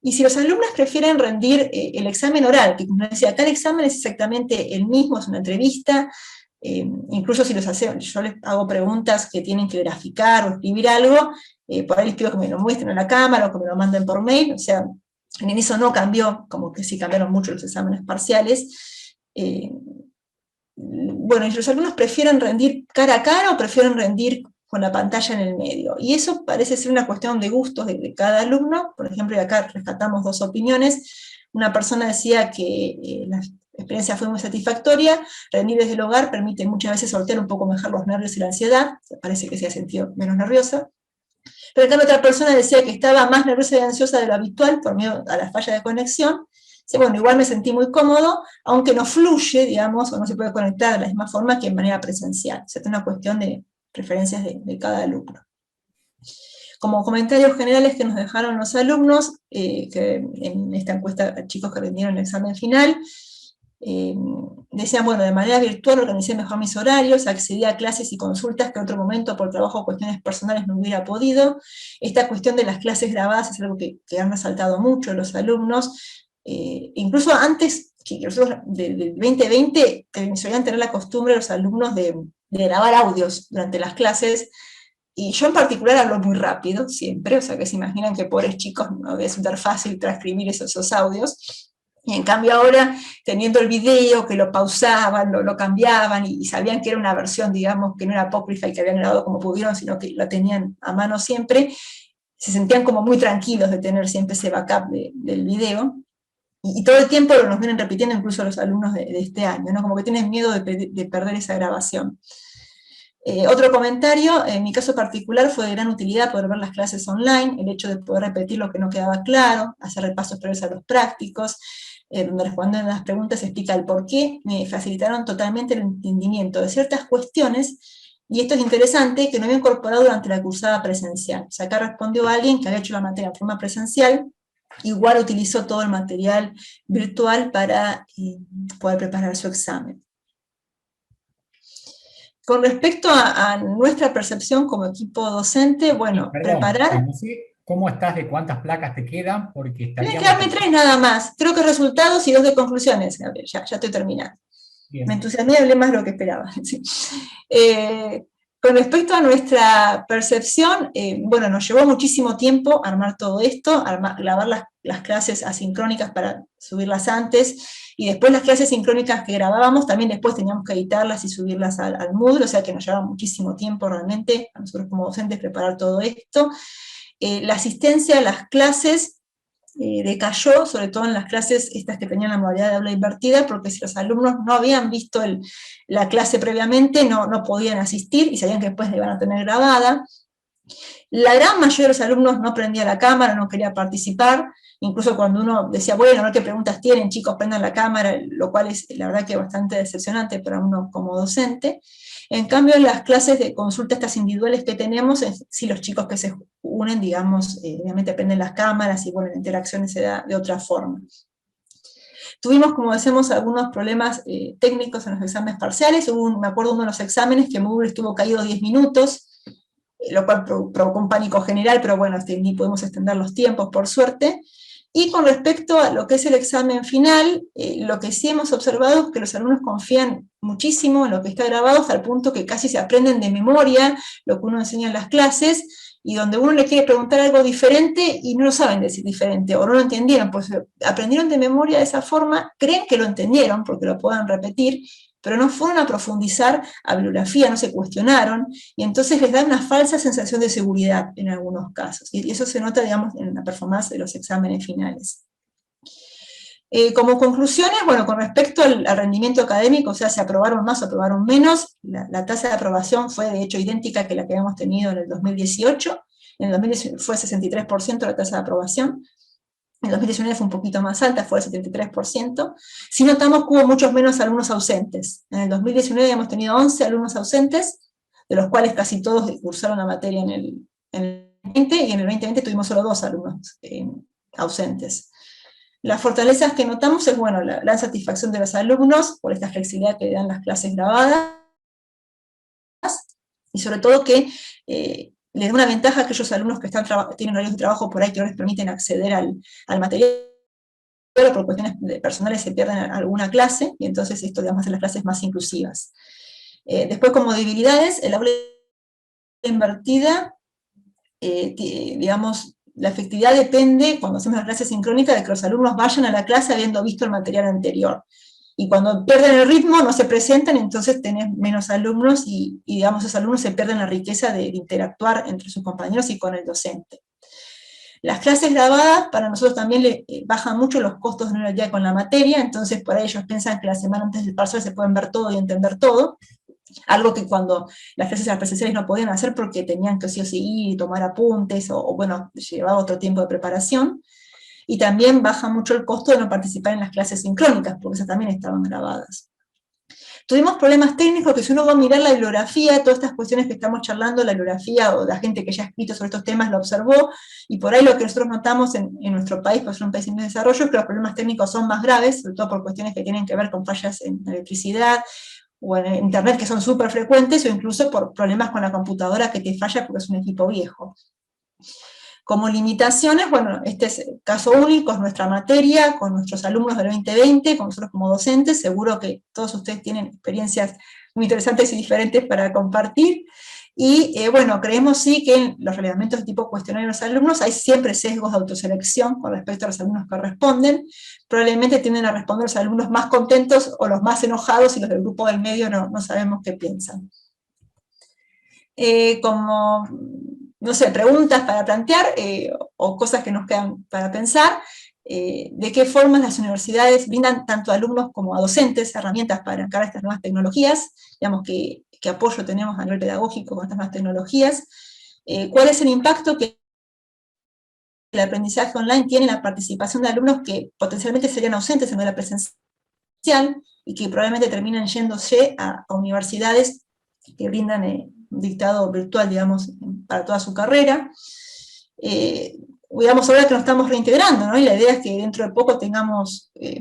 Y si los alumnos prefieren rendir el examen oral, que como decía, acá el examen es exactamente el mismo, es una entrevista, incluso si yo les hago preguntas que tienen que graficar o escribir algo, por ahí les pido que me lo muestren a la cámara o que me lo manden por mail, o sea, en eso no cambió, como que sí cambiaron mucho los exámenes parciales. Bueno, y los alumnos prefieren rendir cara a cara o prefieren rendir con la pantalla en el medio. Y eso parece ser una cuestión de gustos de cada alumno. Por ejemplo, y acá rescatamos dos opiniones. Una persona decía que la experiencia fue muy satisfactoria, rendir desde el hogar permite muchas veces sortear un poco mejor los nervios y la ansiedad, parece que se ha sentido menos nerviosa. Pero acá otra persona decía que estaba más nerviosa y ansiosa de lo habitual por miedo a la falla de conexión. Dice, bueno, igual me sentí muy cómodo, aunque no fluye, digamos, o no se puede conectar de la misma forma que en manera presencial. O sea, es una cuestión de preferencias de cada alumno. Como comentarios generales que nos dejaron los alumnos, que en esta encuesta, chicos que rindieron el examen final, decían, bueno, de manera virtual organicé mejor mis horarios, accedí a clases y consultas que en otro momento por trabajo o cuestiones personales no hubiera podido. Esta cuestión de las clases grabadas es algo que han resaltado mucho los alumnos, incluso antes que nosotros del 2020 solían tener la costumbre los alumnos de grabar audios durante las clases, y yo en particular hablo muy rápido siempre, o sea que se imaginan que pobres chicos no debe ser fácil transcribir esos audios. Y en cambio ahora, teniendo el video, que lo pausaban, lo cambiaban, y sabían que era una versión, digamos, que no era apócrifa y que habían grabado como pudieron, sino que la tenían a mano siempre, se sentían como muy tranquilos de tener siempre ese backup del video. Y todo el tiempo nos vienen repitiendo incluso los alumnos de este año, ¿no? Como que tienen miedo de perder esa grabación. Otro comentario, en mi caso particular fue de gran utilidad poder ver las clases online, el hecho de poder repetir lo que no quedaba claro, hacer repasos previos a los prácticos, donde responden las preguntas se explica el por qué, me facilitaron totalmente el entendimiento de ciertas cuestiones, y esto es interesante, que no había incorporado durante la cursada presencial. O sea, acá respondió alguien que había hecho la materia de forma presencial, igual utilizó todo el material virtual para poder preparar su examen. Con respecto a nuestra percepción como equipo docente, bueno, Perdón, preparar... no sé cómo estás, de cuántas placas te quedan, porque Tienen que estaríamos... quedarme 3 nada más. Creo que resultados y 2 de conclusiones, Gabriel. Ya estoy terminando. Bien. Me entusiasmé y hablé más de lo que esperaba. Sí. Con respecto a nuestra percepción, bueno, nos llevó muchísimo tiempo armar todo esto, grabar las clases asincrónicas para subirlas antes, y después las clases sincrónicas que grabábamos, también después teníamos que editarlas y subirlas al Moodle, o sea que nos llevaba muchísimo tiempo realmente, a nosotros como docentes, preparar todo esto. La asistencia a las clases decayó, sobre todo en las clases estas que tenían la modalidad de aula invertida, porque si los alumnos no habían visto la clase previamente, no podían asistir, y sabían que después la iban a tener grabada. La gran mayoría de los alumnos no prendía la cámara, no quería participar, incluso cuando uno decía, bueno, a ver qué preguntas tienen, chicos, prendan la cámara, lo cual es la verdad que bastante decepcionante para uno como docente. En cambio, en las clases de consulta estas individuales que tenemos, sí, los chicos que se unen, digamos, obviamente prenden las cámaras y bueno, la interacción se da de otra forma. Tuvimos, como decimos, algunos problemas técnicos en los exámenes parciales. Me acuerdo uno de los exámenes que Moodle estuvo caído 10 minutos, lo cual provocó un pánico general, pero bueno, ni podemos extender los tiempos, por suerte. Y con respecto a lo que es el examen final, lo que sí hemos observado es que los alumnos confían muchísimo en lo que está grabado, hasta el punto que casi se aprenden de memoria lo que uno enseña en las clases, y donde uno le quiere preguntar algo diferente y no lo saben decir diferente, o no lo entendieron, pues aprendieron de memoria de esa forma, creen que lo entendieron porque lo puedan repetir, pero no fueron a profundizar a bibliografía, no se cuestionaron, y entonces les da una falsa sensación de seguridad en algunos casos, y eso se nota, digamos, en la performance de los exámenes finales. Como conclusiones, bueno, con respecto al rendimiento académico, o sea, se aprobaron más o aprobaron menos, la tasa de aprobación fue de hecho idéntica que la que habíamos tenido en el 2018, en el 2018 fue 63% la tasa de aprobación, en el 2019 fue un poquito más alta, fue el 73%. Sí notamos que hubo muchos menos alumnos ausentes. En el 2019 hemos tenido 11 alumnos ausentes, de los cuales casi todos cursaron la materia en el 2020, y en el 2020 tuvimos solo 2 alumnos ausentes. Las fortalezas que notamos es, bueno, la gran satisfacción de los alumnos por esta flexibilidad que dan las clases grabadas, y sobre todo que les da una ventaja a aquellos alumnos que tienen horarios de trabajo por ahí que no les permiten acceder al material, pero por cuestiones personales se pierden alguna clase, y entonces esto, digamos, hace las clases más inclusivas. Después, como debilidades, el aula invertida, digamos, la efectividad depende, cuando hacemos la clase sincrónica, de que los alumnos vayan a la clase habiendo visto el material anterior. Y cuando pierden el ritmo, no se presentan, entonces tenés menos alumnos, y digamos, esos alumnos se pierden la riqueza de interactuar entre sus compañeros y con el docente. Las clases grabadas para nosotros también le bajan mucho los costos de unidad con la materia, entonces por ahí ellos piensan que la semana antes del parcial se pueden ver todo y entender todo, algo que cuando las clases presenciales no podían hacer porque tenían que sí o sí ir y tomar apuntes, o bueno, llevaba otro tiempo de preparación. Y también baja mucho el costo de no participar en las clases sincrónicas, porque esas también estaban grabadas. Tuvimos problemas técnicos que, si uno va a mirar la bibliografía, todas estas cuestiones que estamos charlando, la bibliografía o la gente que ya ha escrito sobre estos temas lo observó, y por ahí lo que nosotros notamos en nuestro país, pues es un país en desarrollo, es que los problemas técnicos son más graves, sobre todo por cuestiones que tienen que ver con fallas en electricidad, o en internet, que son súper frecuentes, o incluso por problemas con la computadora que te falla porque es un equipo viejo. Como limitaciones, bueno, este es el caso único, es nuestra materia, con nuestros alumnos del 2020, con nosotros como docentes, seguro que todos ustedes tienen experiencias muy interesantes y diferentes para compartir, y bueno, creemos sí que en los relevamientos de tipo cuestionario de los alumnos hay siempre sesgos de autoselección con respecto a los alumnos que responden, probablemente tienden a responder los alumnos más contentos o los más enojados, y los del grupo del medio no sabemos qué piensan. Como, no sé, preguntas para plantear, o cosas que nos quedan para pensar, de qué formas las universidades brindan tanto a alumnos como a docentes herramientas para encarar estas nuevas tecnologías, digamos, qué apoyo tenemos a nivel pedagógico con estas nuevas tecnologías, cuál es el impacto que el aprendizaje online tiene en la participación de alumnos que potencialmente serían ausentes en la presencial, y que probablemente terminan yéndose a universidades que brindan un dictado virtual, digamos, para toda su carrera. Digamos, ahora que nos estamos reintegrando, ¿no? Y la idea es que dentro de poco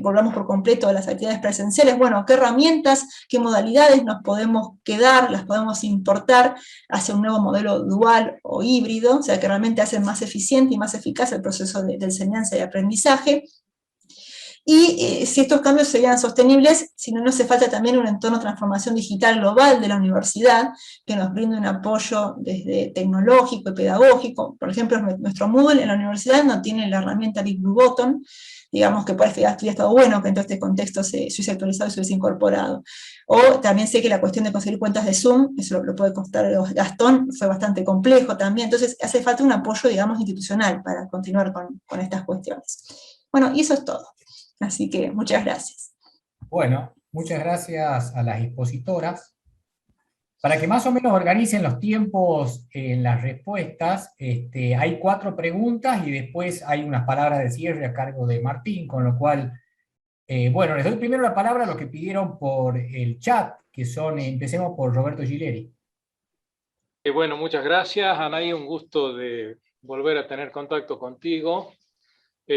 volvamos por completo a las actividades presenciales. Bueno, ¿qué herramientas, qué modalidades nos podemos quedar, las podemos importar hacia un nuevo modelo dual o híbrido, o sea, que realmente hacen más eficiente y más eficaz el proceso de enseñanza y aprendizaje? Y si estos cambios serían sostenibles, si no hace falta también un entorno de transformación digital global de la universidad, que nos brinde un apoyo desde tecnológico y pedagógico. Por ejemplo, nuestro Moodle en la universidad no tiene la herramienta Big Blue Button, digamos que hubiera estado bueno que en todo este contexto se hubiese actualizado y se hubiese incorporado. O también sé que la cuestión de conseguir cuentas de Zoom, eso lo puede costar Gastón, fue bastante complejo también, entonces hace falta un apoyo, digamos, institucional para continuar con estas cuestiones. Bueno, y eso es todo. Así que muchas gracias. Bueno, muchas gracias a las expositoras. Para que más o menos organicen los tiempos en las respuestas, hay 4 preguntas y después hay unas palabras de cierre a cargo de Martín, con lo cual, bueno, les doy primero la palabra a los que pidieron por el chat, que son, empecemos por Roberto Gileri. Bueno, muchas gracias, Anaí, un gusto de volver a tener contacto contigo.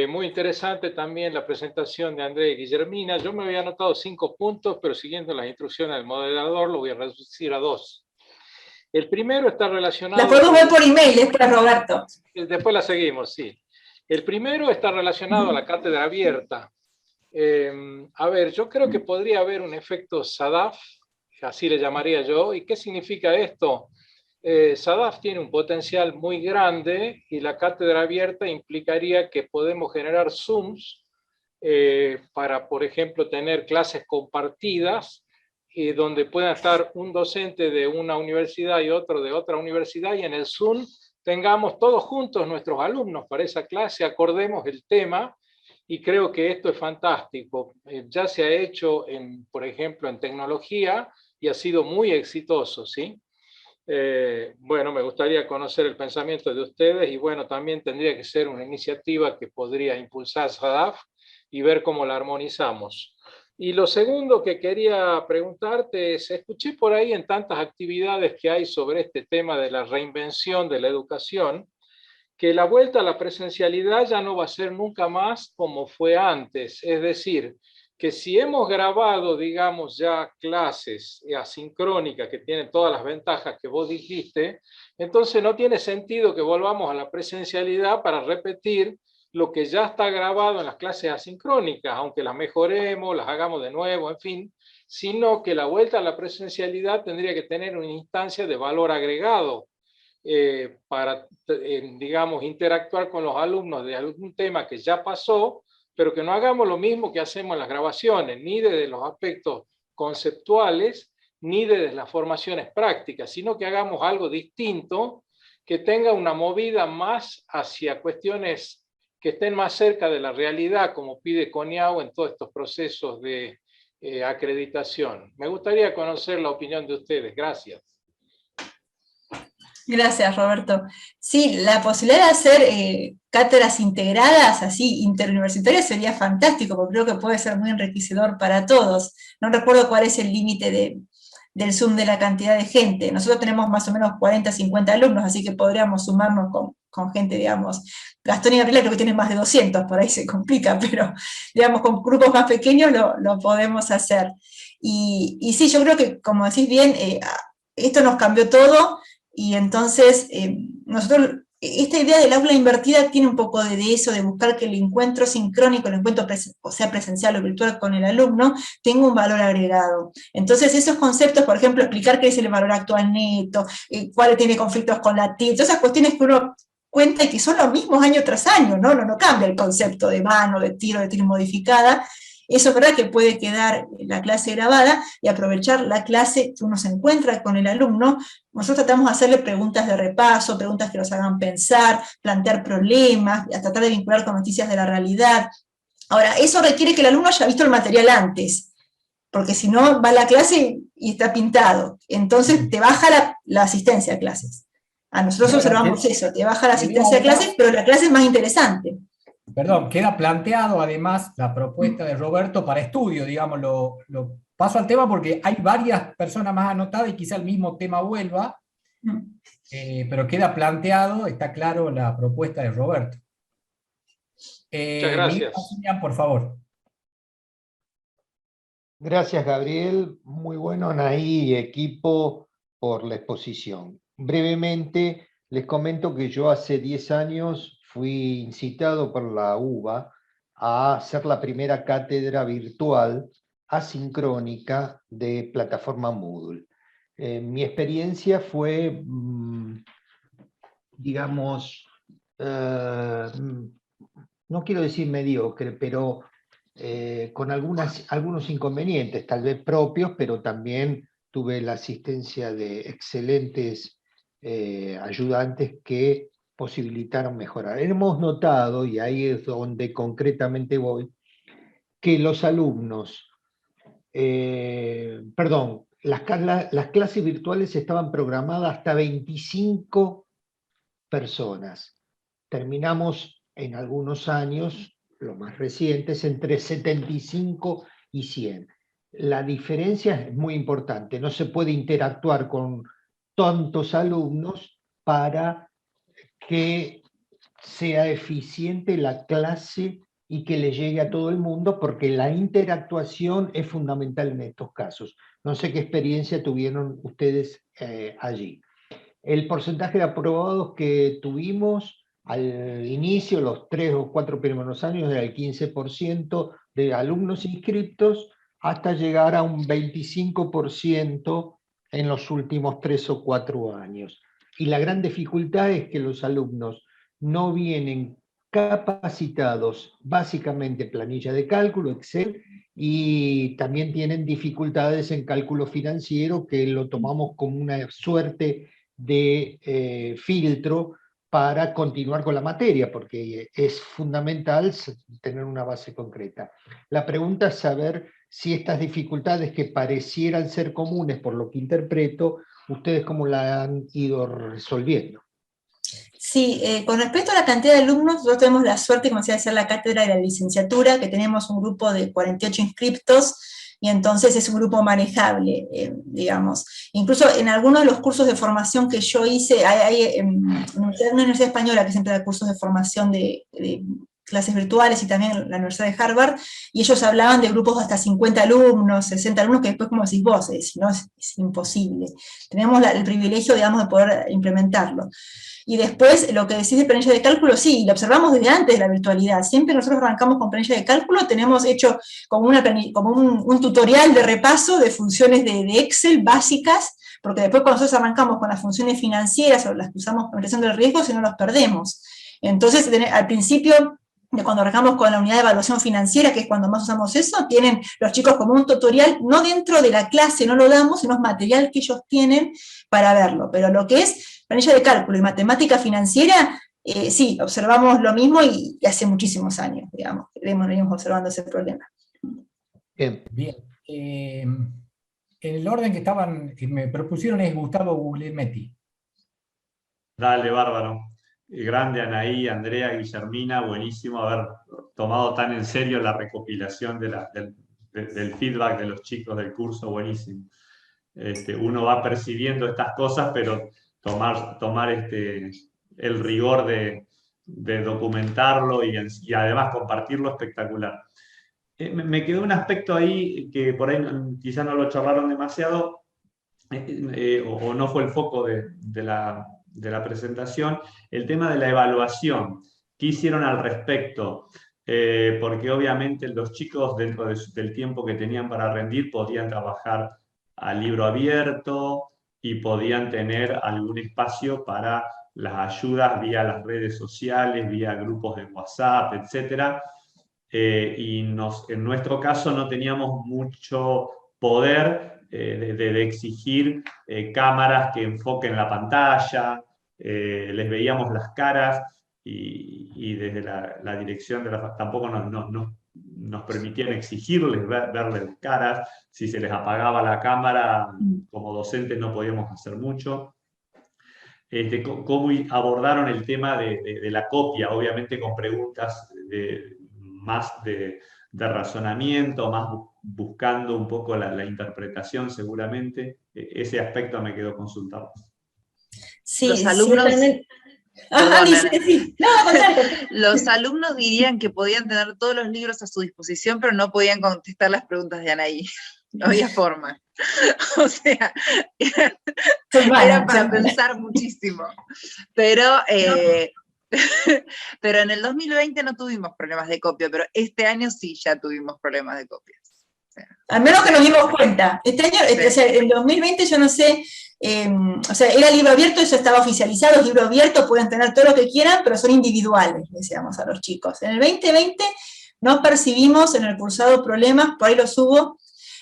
Muy interesante también la presentación de Andrea y Guillermina. Yo me había anotado 5 puntos, pero siguiendo las instrucciones del moderador lo voy a reducir a 2. El primero está relacionado... La podemos ver por email después, Roberto. Después la seguimos, sí. El primero está relacionado a la cátedra abierta. A ver, yo creo que podría haber un efecto SADAF, así le llamaría yo. ¿Y qué significa esto? SADAF tiene un potencial muy grande y la cátedra abierta implicaría que podemos generar Zooms para, por ejemplo, tener clases compartidas donde puedan estar un docente de una universidad y otro de otra universidad, y en el Zoom tengamos todos juntos nuestros alumnos para esa clase, acordemos el tema, y creo que esto es fantástico. Ya se ha hecho, por ejemplo, en tecnología, y ha sido muy exitoso, ¿sí? Bueno, me gustaría conocer el pensamiento de ustedes, y bueno, también tendría que ser una iniciativa que podría impulsar SADAF y ver cómo la armonizamos. Y lo segundo que quería preguntarte es, escuché por ahí en tantas actividades que hay sobre este tema de la reinvención de la educación, que la vuelta a la presencialidad ya no va a ser nunca más como fue antes, es decir, que si hemos grabado, digamos, ya clases asincrónicas que tienen todas las ventajas que vos dijiste, entonces no tiene sentido que volvamos a la presencialidad para repetir lo que ya está grabado en las clases asincrónicas, aunque las mejoremos, las hagamos de nuevo, en fin, sino que la vuelta a la presencialidad tendría que tener una instancia de valor agregado para, digamos, interactuar con los alumnos de algún tema que ya pasó, pero que no hagamos lo mismo que hacemos en las grabaciones, ni desde los aspectos conceptuales, ni desde las formaciones prácticas, sino que hagamos algo distinto, que tenga una movida más hacia cuestiones que estén más cerca de la realidad, como pide CONIAU en todos estos procesos de acreditación. Me gustaría conocer la opinión de ustedes. Gracias. Gracias, Roberto. Sí, la posibilidad de hacer cátedras integradas, así, interuniversitarias, sería fantástico, porque creo que puede ser muy enriquecedor para todos. No recuerdo cuál es el límite del Zoom de la cantidad de gente. Nosotros tenemos más o menos 40, 50 alumnos, así que podríamos sumarnos con gente, digamos. Gastón y Gabriela creo que tienen más de 200, por ahí se complica, pero, digamos, con grupos más pequeños lo podemos hacer. Y sí, yo creo que, como decís bien, esto nos cambió todo. Y entonces, nosotros, esta idea del aula invertida tiene un poco de eso, de buscar que el encuentro sincrónico, el encuentro o sea presencial o virtual con el alumno, tenga un valor agregado. Entonces, esos conceptos, por ejemplo, explicar qué es el valor actual neto, cuáles tiene conflictos con la TIC, todas esas cuestiones que uno cuenta y que son los mismos año tras año, ¿no? No cambia el concepto de mano, de tiro modificada. Eso es verdad que puede quedar la clase grabada y aprovechar la clase que uno se encuentra con el alumno. Nosotros tratamos de hacerle preguntas de repaso, preguntas que los hagan pensar, plantear problemas, a tratar de vincular con noticias de la realidad. Ahora, eso requiere que el alumno haya visto el material antes, porque si no va a la clase y está pintado. Entonces te baja la asistencia a clases. A nosotros observamos eso, te baja la asistencia a clases, pero la clase es más interesante. Perdón, queda planteado además la propuesta de Roberto para estudio, digamos, lo paso al tema porque hay varias personas más anotadas y quizá el mismo tema vuelva, pero queda planteado, está claro la propuesta de Roberto. Muchas gracias. Miguel, por favor. Gracias, Gabriel. Muy bueno, Anaí y equipo, por la exposición. Brevemente, les comento que yo hace 10 años fui incitado por la UBA a hacer la primera cátedra virtual asincrónica de plataforma Moodle. Mi experiencia fue, digamos, no quiero decir mediocre, pero con algunos inconvenientes, tal vez propios, pero también tuve la asistencia de excelentes ayudantes que posibilitaron mejorar. Hemos notado, y ahí es donde concretamente voy, que los alumnos, las clases virtuales estaban programadas hasta 25 personas. Terminamos en algunos años, los más recientes, entre 75 y 100. La diferencia es muy importante, no se puede interactuar con tantos alumnos para que sea eficiente la clase y que le llegue a todo el mundo, porque la interactuación es fundamental en estos casos. No sé qué experiencia tuvieron ustedes allí. El porcentaje de aprobados que tuvimos al inicio, los 3 o 4 primeros años, era el 15% de alumnos inscriptos, hasta llegar a un 25% en los últimos 3 o 4 años. Y la gran dificultad es que los alumnos no vienen capacitados básicamente en planilla de cálculo, Excel, y también tienen dificultades en cálculo financiero, que lo tomamos como una suerte de filtro para continuar con la materia, porque es fundamental tener una base concreta. La pregunta es saber si estas dificultades, que parecieran ser comunes por lo que interpreto, ustedes cómo la han ido resolviendo. Sí, con respecto a la cantidad de alumnos, nosotros tenemos la suerte, como decía, de ser la cátedra de la licenciatura, que tenemos un grupo de 48 inscriptos, y entonces es un grupo manejable, digamos. Incluso en algunos de los cursos de formación que yo hice, hay una universidad española que siempre da cursos de formación de clases virtuales, y también la Universidad de Harvard, y ellos hablaban de grupos de hasta 50 alumnos, 60 alumnos, que después, como decís vos, si no, es imposible. Tenemos el privilegio, digamos, de poder implementarlo. Y después, lo que decís de planilla de cálculo, sí, lo observamos desde antes de la virtualidad. Siempre nosotros arrancamos con planilla de cálculo, tenemos hecho como un tutorial de repaso de funciones de Excel básicas, porque después cuando nosotros arrancamos con las funciones financieras, o las que usamos para presión del riesgo, si no los perdemos. Entonces, al principio, de cuando arrancamos con la unidad de evaluación financiera, que es cuando más usamos eso, tienen los chicos como un tutorial, no dentro de la clase, no lo damos, sino es material que ellos tienen para verlo. Pero lo que es planilla de cálculo y matemática financiera, sí, observamos lo mismo, y hace muchísimos años, digamos, venimos observando ese problema. Bien. En el orden que me propusieron es Gustavo Guglielmetti. Dale, bárbaro. Grande Anaí, Andrea, Guillermina, buenísimo haber tomado tan en serio la recopilación del feedback de los chicos del curso, buenísimo. Uno va percibiendo estas cosas, pero tomar el rigor de documentarlo y además compartirlo, espectacular. Me quedó un aspecto ahí que por ahí quizás no lo charlaron demasiado, o no fue el foco de la presentación, el tema de la evaluación. ¿Qué hicieron al respecto? Porque obviamente los chicos, dentro del tiempo que tenían para rendir, podían trabajar a libro abierto y podían tener algún espacio para las ayudas vía las redes sociales, vía grupos de WhatsApp, etc. Y en nuestro caso no teníamos mucho poder de exigir cámaras que enfoquen la pantalla, les veíamos las caras, y desde la dirección tampoco nos permitían exigirles verles las caras. Si se les apagaba la cámara, como docentes no podíamos hacer mucho. ¿Cómo abordaron el tema de la copia? Obviamente con preguntas más de razonamiento, más buscando un poco la interpretación, seguramente. Ese aspecto me quedó consultado. Sí, los alumnos... Sí. No, los alumnos dirían que podían tener todos los libros a su disposición, pero no podían contestar las preguntas de Anaí. No había forma. O sea, era para pensar muchísimo. Pero en el 2020 no tuvimos problemas de copia, pero este año sí ya tuvimos problemas de copias. Al menos que nos dimos cuenta. Este año, sí. O sea, en 2020 yo no sé O sea, era libro abierto, eso estaba oficializado, es libro abierto, pueden tener todo lo que quieran, pero son individuales, decíamos a los chicos. En el 2020 no percibimos en el cursado problemas, por ahí los hubo.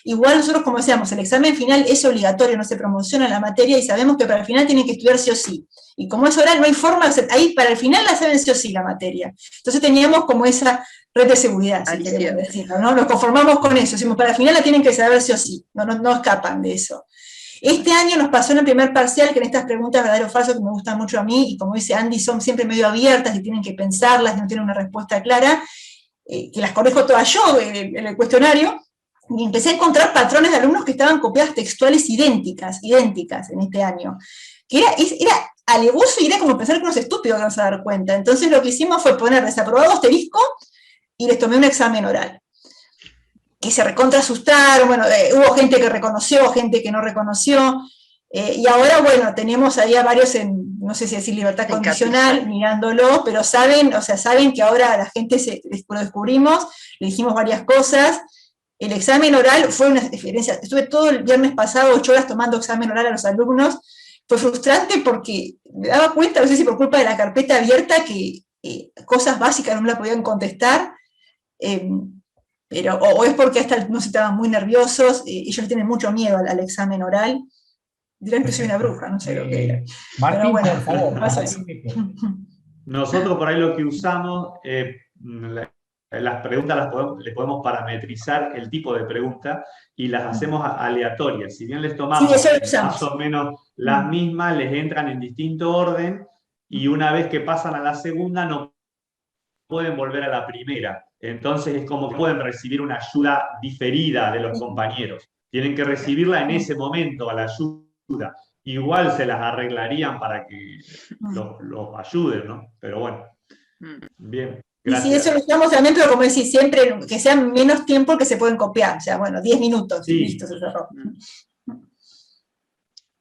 Igual nosotros, como decíamos, el examen final es obligatorio, no se promociona la materia y sabemos que para el final tienen que estudiar sí o sí. Y como es oral, no hay forma, ahí para el final la saben sí o sí la materia. Entonces teníamos como esa red de seguridad, si queremos decirlo, ¿no? Nos conformamos con eso, decimos, para el final la tienen que saber sí o sí, no escapan de eso. Este año nos pasó en el primer parcial que en estas preguntas verdadero o falso que me gustan mucho a mí, y como dice Andy, son siempre medio abiertas y tienen que pensarlas, no tienen una respuesta clara, que las corrijo todas yo en el cuestionario, y empecé a encontrar patrones de alumnos que estaban copiadas textuales idénticas en este año, que era alevoso y era como pensar que unos estúpidos no se van a dar cuenta. Entonces lo que hicimos fue poner desaprobado asterisco y les tomé un examen oral, que se recontra asustaron, bueno, hubo gente que reconoció, gente que no reconoció, y ahora, bueno, tenemos ahí a varios en, no sé si decir libertad condicional, mirándolo, pero saben que ahora la gente lo descubrimos, le dijimos varias cosas. El examen oral fue una experiencia, estuve todo el viernes pasado 8 horas tomando examen oral a los alumnos, fue frustrante porque me daba cuenta, no sé si por culpa de la carpeta abierta, que cosas básicas no me la podían contestar, pero, o es porque hasta no se estaban muy nerviosos, ellos tienen mucho miedo al examen oral, dirán que soy una bruja, no sé lo que era. Martín, bueno, por favor. Nosotros por ahí lo que usamos, las preguntas le podemos parametrizar el tipo de pregunta y las hacemos aleatorias. Si bien les tomamos más o menos las mismas, les entran en distinto orden y una vez que pasan a la segunda no pueden volver a la primera. Entonces es como que pueden recibir una ayuda diferida de los compañeros. Tienen que recibirla en ese momento, a la ayuda. Igual se las arreglarían para que los ayuden, ¿no? Pero bueno, bien. Gracias. Y sí, eso lo usamos también, pero como decís, siempre que sean menos tiempo que se pueden copiar. O sea, bueno, 10 minutos, sí. Listo, se cerró.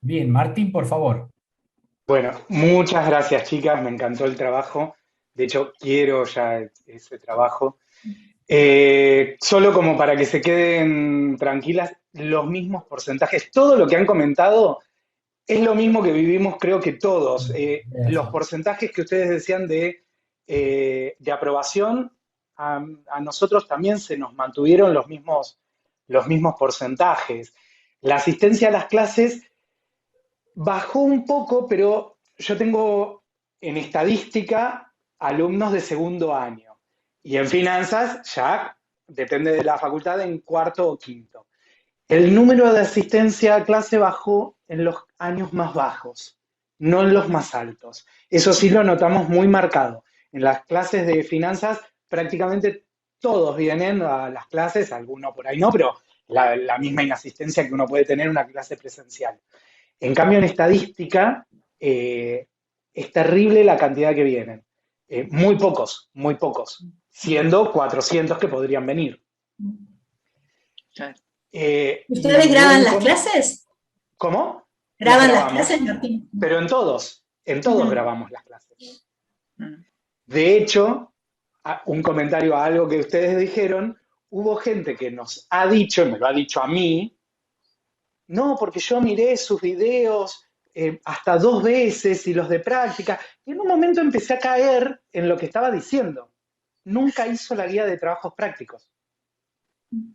Bien, Martín, por favor. Bueno, muchas gracias, chicas, me encantó el trabajo. De hecho, quiero ya ese trabajo. Solo como para que se queden tranquilas, los mismos porcentajes. Todo lo que han comentado es lo mismo que vivimos, creo que todos. Los porcentajes que ustedes decían de aprobación, a nosotros también se nos mantuvieron los mismos porcentajes. La asistencia a las clases bajó un poco, pero yo tengo en estadística alumnos de segundo año. Y en finanzas ya depende de la facultad en cuarto o quinto. El número de asistencia a clase bajó en los años más bajos, no en los más altos. Eso sí lo notamos muy marcado. En las clases de finanzas prácticamente todos vienen a las clases, algunos por ahí no, pero la misma inasistencia que uno puede tener en una clase presencial. En cambio, en estadística es terrible la cantidad que vienen. Muy pocos, siendo 400 que podrían venir. ¿Ustedes graban las clases? ¿Cómo? ¿Graban las clases, Martín? Pero en todos grabamos las clases. De hecho, un comentario a algo que ustedes dijeron, hubo gente que nos ha dicho, me lo ha dicho a mí, no, porque yo miré sus videos hasta 2 veces y los de práctica, y en un momento empecé a caer en lo que estaba diciendo. Nunca hizo la guía de trabajos prácticos.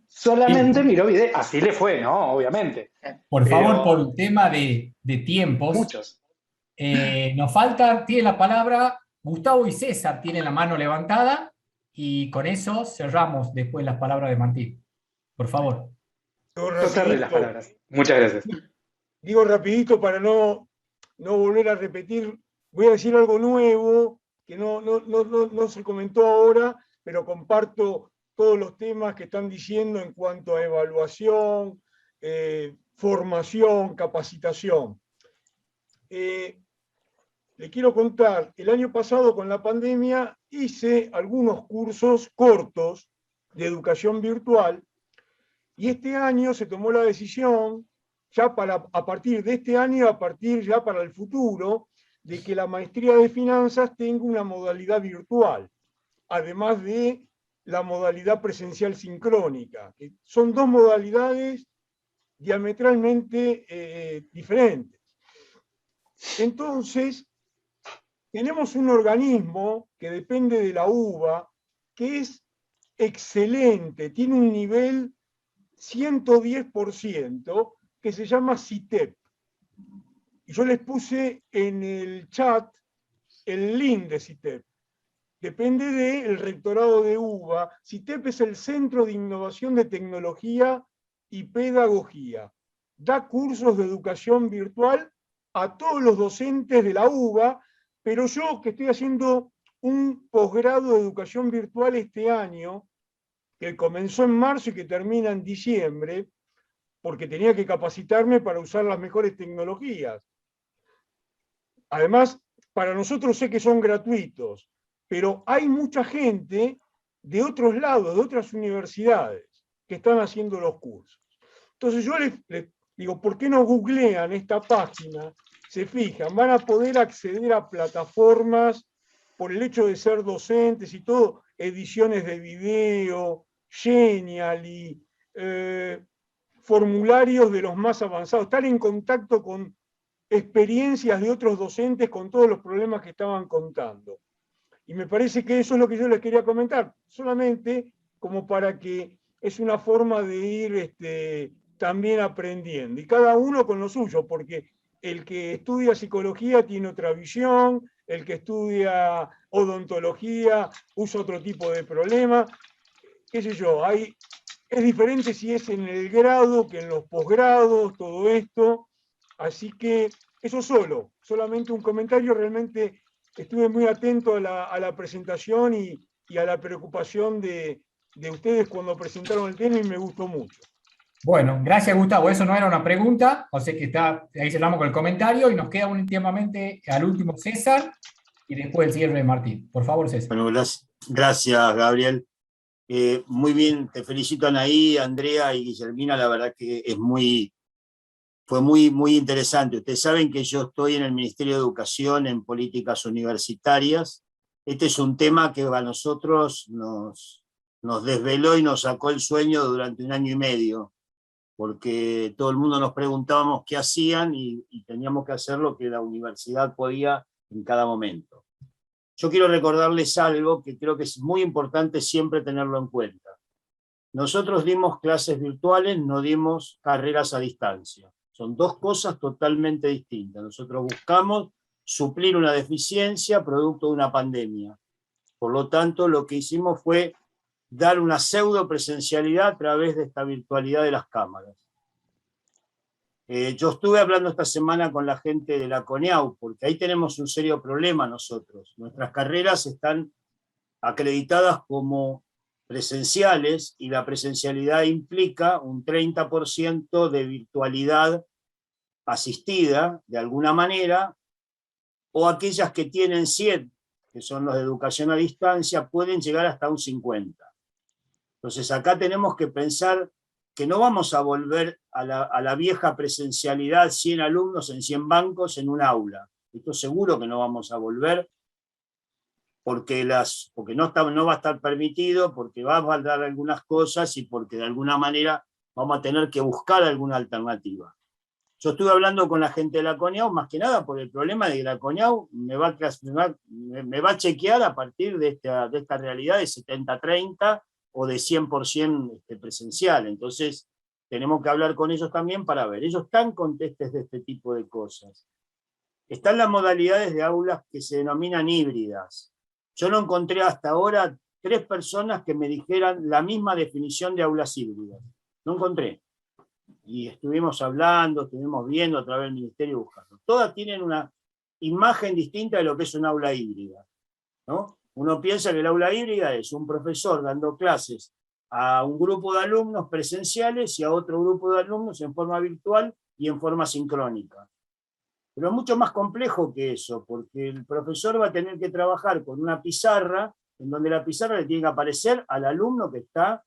Solamente miró videos, así le fue, ¿no? Obviamente. Por favor, por un tema de tiempos. Muchos. Nos falta, tiene la palabra, Gustavo y César tienen la mano levantada, y con eso cerramos después las palabras de Martín. Por favor. No cerré las palabras. Muchas gracias. Digo rapidito para no volver a repetir, voy a decir algo nuevo que no se comentó ahora, pero comparto todos los temas que están diciendo en cuanto a evaluación, formación, capacitación. Le quiero contar, el año pasado con la pandemia hice algunos cursos cortos de educación virtual y este año se tomó la decisión, ya a partir de este año, a partir ya para el futuro, de que la maestría de finanzas tenga una modalidad virtual, además de la modalidad presencial sincrónica, que son 2 modalidades diametralmente diferentes. Entonces, tenemos un organismo que depende de la UBA, que es excelente, tiene un nivel 110%, que se llama CITEP. Y yo les puse en el chat el link de CITEP. Depende del rectorado de UBA. CITEP es el Centro de Innovación de Tecnología y Pedagogía. Da cursos de educación virtual a todos los docentes de la UBA, pero yo que estoy haciendo un posgrado de educación virtual este año, que comenzó en marzo y que termina en diciembre, porque tenía que capacitarme para usar las mejores tecnologías. Además, para nosotros sé que son gratuitos, pero hay mucha gente de otros lados, de otras universidades, que están haciendo los cursos. Entonces yo les digo, ¿por qué no googlean esta página? Se fijan, van a poder acceder a plataformas por el hecho de ser docentes y todo, ediciones de video, Genially, formularios de los más avanzados, estar en contacto con experiencias de otros docentes con todos los problemas que estaban contando. Y me parece que eso es lo que yo les quería comentar, solamente como para que es una forma de ir también aprendiendo, y cada uno con lo suyo, porque el que estudia psicología tiene otra visión, el que estudia odontología usa otro tipo de problema, qué sé yo, es diferente si es en el grado que en los posgrados, todo esto, así que eso solamente un comentario. Realmente estuve muy atento a la presentación y a la preocupación de ustedes cuando presentaron el tema y me gustó mucho. Bueno, gracias Gustavo, eso no era una pregunta, o sea que ahí cerramos con el comentario y nos queda últimamente al último César y después el cierre de Martín. Por favor, César. Bueno, gracias Gabriel. Muy bien, te felicito Anaí, Andrea y Guillermina, la verdad que fue muy interesante. Ustedes saben que yo estoy en el Ministerio de Educación en políticas universitarias. Este es un tema que a nosotros nos desveló y nos sacó el sueño durante 1 año y medio, porque todo el mundo nos preguntábamos qué hacían y teníamos que hacer lo que la universidad podía en cada momento. Yo quiero recordarles algo que creo que es muy importante siempre tenerlo en cuenta. Nosotros dimos clases virtuales, no dimos carreras a distancia. Son dos cosas totalmente distintas. Nosotros buscamos suplir una deficiencia producto de una pandemia. Por lo tanto, lo que hicimos fue dar una pseudo presencialidad a través de esta virtualidad de las cámaras. Yo estuve hablando esta semana con la gente de la CONEAU, porque ahí tenemos un serio problema nosotros. Nuestras carreras están acreditadas como presenciales y la presencialidad implica un 30% de virtualidad asistida de alguna manera, o aquellas que tienen 100, que son los de educación a distancia, pueden llegar hasta un 50%. Entonces acá tenemos que pensar que no vamos a volver a la vieja presencialidad, 100 alumnos en 100 bancos en un aula. Esto seguro que no vamos a volver, porque no va a estar permitido, porque va a faltar algunas cosas y porque de alguna manera vamos a tener que buscar alguna alternativa. Yo estuve hablando con la gente de la CONEAU, más que nada por el problema de que la CONEAU me va a chequear a partir de esta realidad de 70-30 o de 100% presencial. Entonces tenemos que hablar con ellos también para ver. Ellos están contestes de este tipo de cosas. Están las modalidades de aulas que se denominan híbridas. Yo no encontré hasta ahora 3 personas que me dijeran la misma definición de aulas híbridas. No encontré. Y estuvimos hablando, estuvimos viendo a través del Ministerio buscando. Todas tienen una imagen distinta de lo que es un aula híbrida, ¿no? Uno piensa que el aula híbrida es un profesor dando clases a un grupo de alumnos presenciales y a otro grupo de alumnos en forma virtual y en forma sincrónica. Pero es mucho más complejo que eso, porque el profesor va a tener que trabajar con una pizarra, en donde la pizarra le tiene que aparecer al alumno que está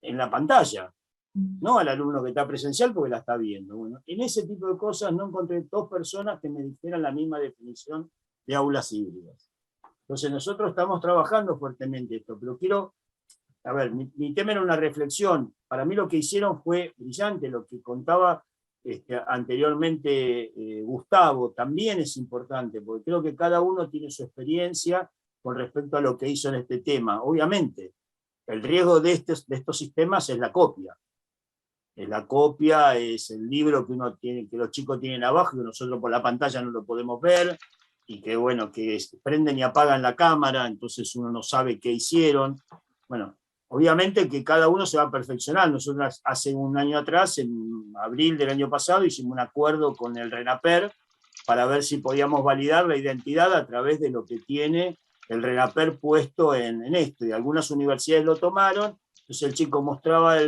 en la pantalla, no al alumno que está presencial porque la está viendo. Bueno, en ese tipo de cosas no encontré 2 personas que me dijeran la misma definición de aulas híbridas. Entonces nosotros estamos trabajando fuertemente esto, pero quiero, mi tema era una reflexión. Para mí lo que hicieron fue brillante, lo que contaba anteriormente Gustavo, también es importante, porque creo que cada uno tiene su experiencia con respecto a lo que hizo en este tema. Obviamente, el riesgo de estos sistemas es la copia. Es el libro que uno tiene, que los chicos tienen abajo, que nosotros por la pantalla no lo podemos ver, y que bueno, que prenden y apagan la cámara, entonces uno no sabe qué hicieron. Bueno, obviamente que cada uno se va a perfeccionar. Nosotros hace un año atrás, en abril del año pasado, hicimos un acuerdo con el RENAPER para ver si podíamos validar la identidad a través de lo que tiene el RENAPER puesto en esto. Y algunas universidades lo tomaron, entonces el chico mostraba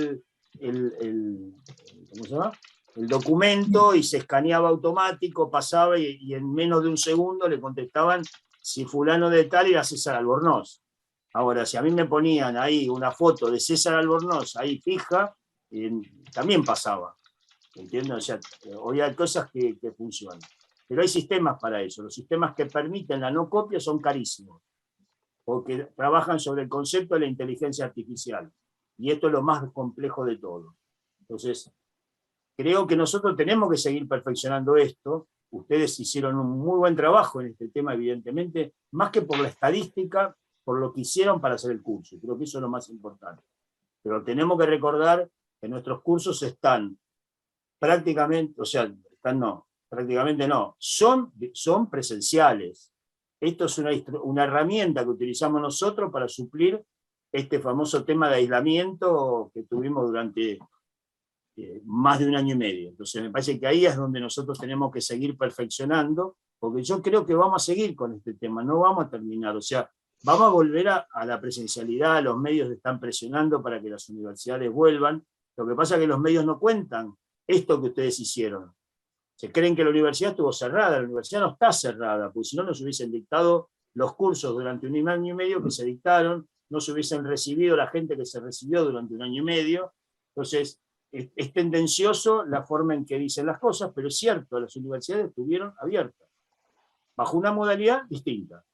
¿cómo se llama? El documento y se escaneaba automático, pasaba y en menos de un segundo le contestaban si fulano de tal era César Albornoz. Ahora, si a mí me ponían ahí una foto de César Albornoz ahí fija, también pasaba. ¿Entiendes? O sea, hoy hay cosas que funcionan. Pero hay sistemas para eso. Los sistemas que permiten la no copia son carísimos, porque trabajan sobre el concepto de la inteligencia artificial. Y esto es lo más complejo de todo. Entonces, creo que nosotros tenemos que seguir perfeccionando esto. Ustedes hicieron un muy buen trabajo en este tema, evidentemente, más que por la estadística, por lo que hicieron para hacer el curso. Creo que eso es lo más importante. Pero tenemos que recordar que nuestros cursos están prácticamente, prácticamente no, son presenciales. Esto es una herramienta que utilizamos nosotros para suplir este famoso tema de aislamiento que tuvimos durante más de un año y medio. Entonces me parece que ahí es donde nosotros tenemos que seguir perfeccionando, porque yo creo que vamos a seguir con este tema, no vamos a terminar. O sea, vamos a volver a la presencialidad, los medios están presionando para que las universidades vuelvan. Lo que pasa es que los medios no cuentan esto que ustedes hicieron. Se creen que la universidad estuvo cerrada, la universidad no está cerrada, porque si no nos hubiesen dictado los cursos durante un año y medio que se dictaron, no se hubiesen recibido la gente que se recibió durante un año y medio. Entonces, es tendencioso la forma en que dicen las cosas, pero es cierto, las universidades estuvieron abiertas, bajo una modalidad distinta.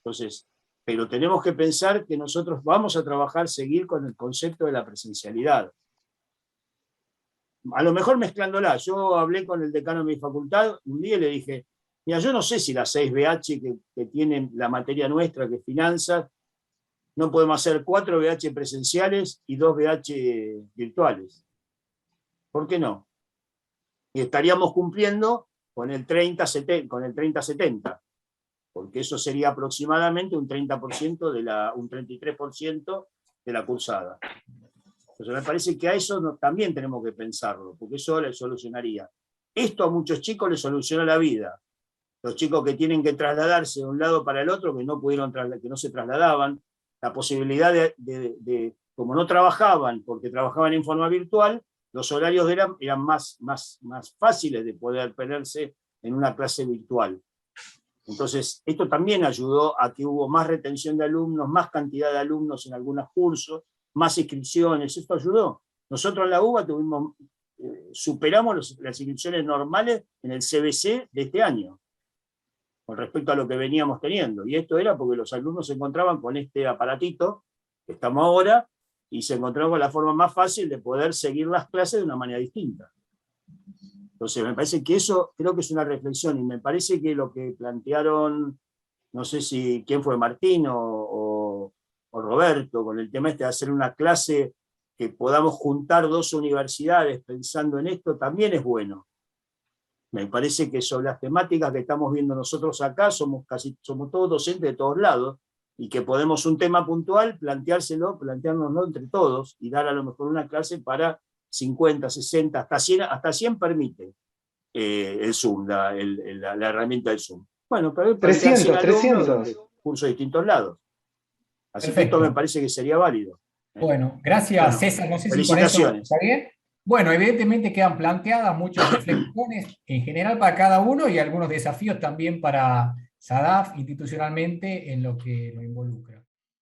Entonces, pero tenemos que pensar que nosotros vamos a trabajar, seguir con el concepto de la presencialidad. A lo mejor mezclándola. Yo hablé con el decano de mi facultad un día y le dije, mira, yo no sé si las 6 BH que tienen la materia nuestra, que es finanzas, no podemos hacer 4 BH presenciales y 2 BH virtuales. ¿Por qué no? Y estaríamos cumpliendo con el 30-70, porque eso sería aproximadamente un 30% un 33% de la cursada. Entonces me parece que a eso también tenemos que pensarlo, porque eso le solucionaría. Esto a muchos chicos les soluciona la vida. Los chicos que tienen que trasladarse de un lado para el otro, que no se trasladaban, la posibilidad como no trabajaban, porque trabajaban en forma virtual, los horarios eran más fáciles de poder ponerse en una clase virtual. Entonces, esto también ayudó a que hubo más retención de alumnos, más cantidad de alumnos en algunos cursos, más inscripciones, esto ayudó. Nosotros en la UBA superamos las inscripciones normales en el CBC de este año, con respecto a lo que veníamos teniendo. Y esto era porque los alumnos se encontraban con este aparatito, que estamos ahora, y se encontraban con la forma más fácil de poder seguir las clases de una manera distinta. Entonces, me parece que eso creo que es una reflexión, y me parece que lo que plantearon, no sé si quién fue, Martín o Roberto, con el tema de hacer una clase que podamos juntar 2 universidades pensando en esto, también es bueno. Me parece que sobre las temáticas que estamos viendo nosotros acá, somos todos docentes de todos lados, y que podemos un tema puntual, planteárnoslo entre todos, y dar a lo mejor una clase para 50, 60, hasta 100 permite el Zoom, la herramienta del Zoom. Bueno, pero 300. Cursos de distintos lados. Así Perfecto. que esto me parece que sería válido. Bueno, gracias, César. No sé si con eso está bien. Bueno, evidentemente quedan planteadas muchas reflexiones en general para cada uno y algunos desafíos también para SADAF institucionalmente en lo que lo involucra.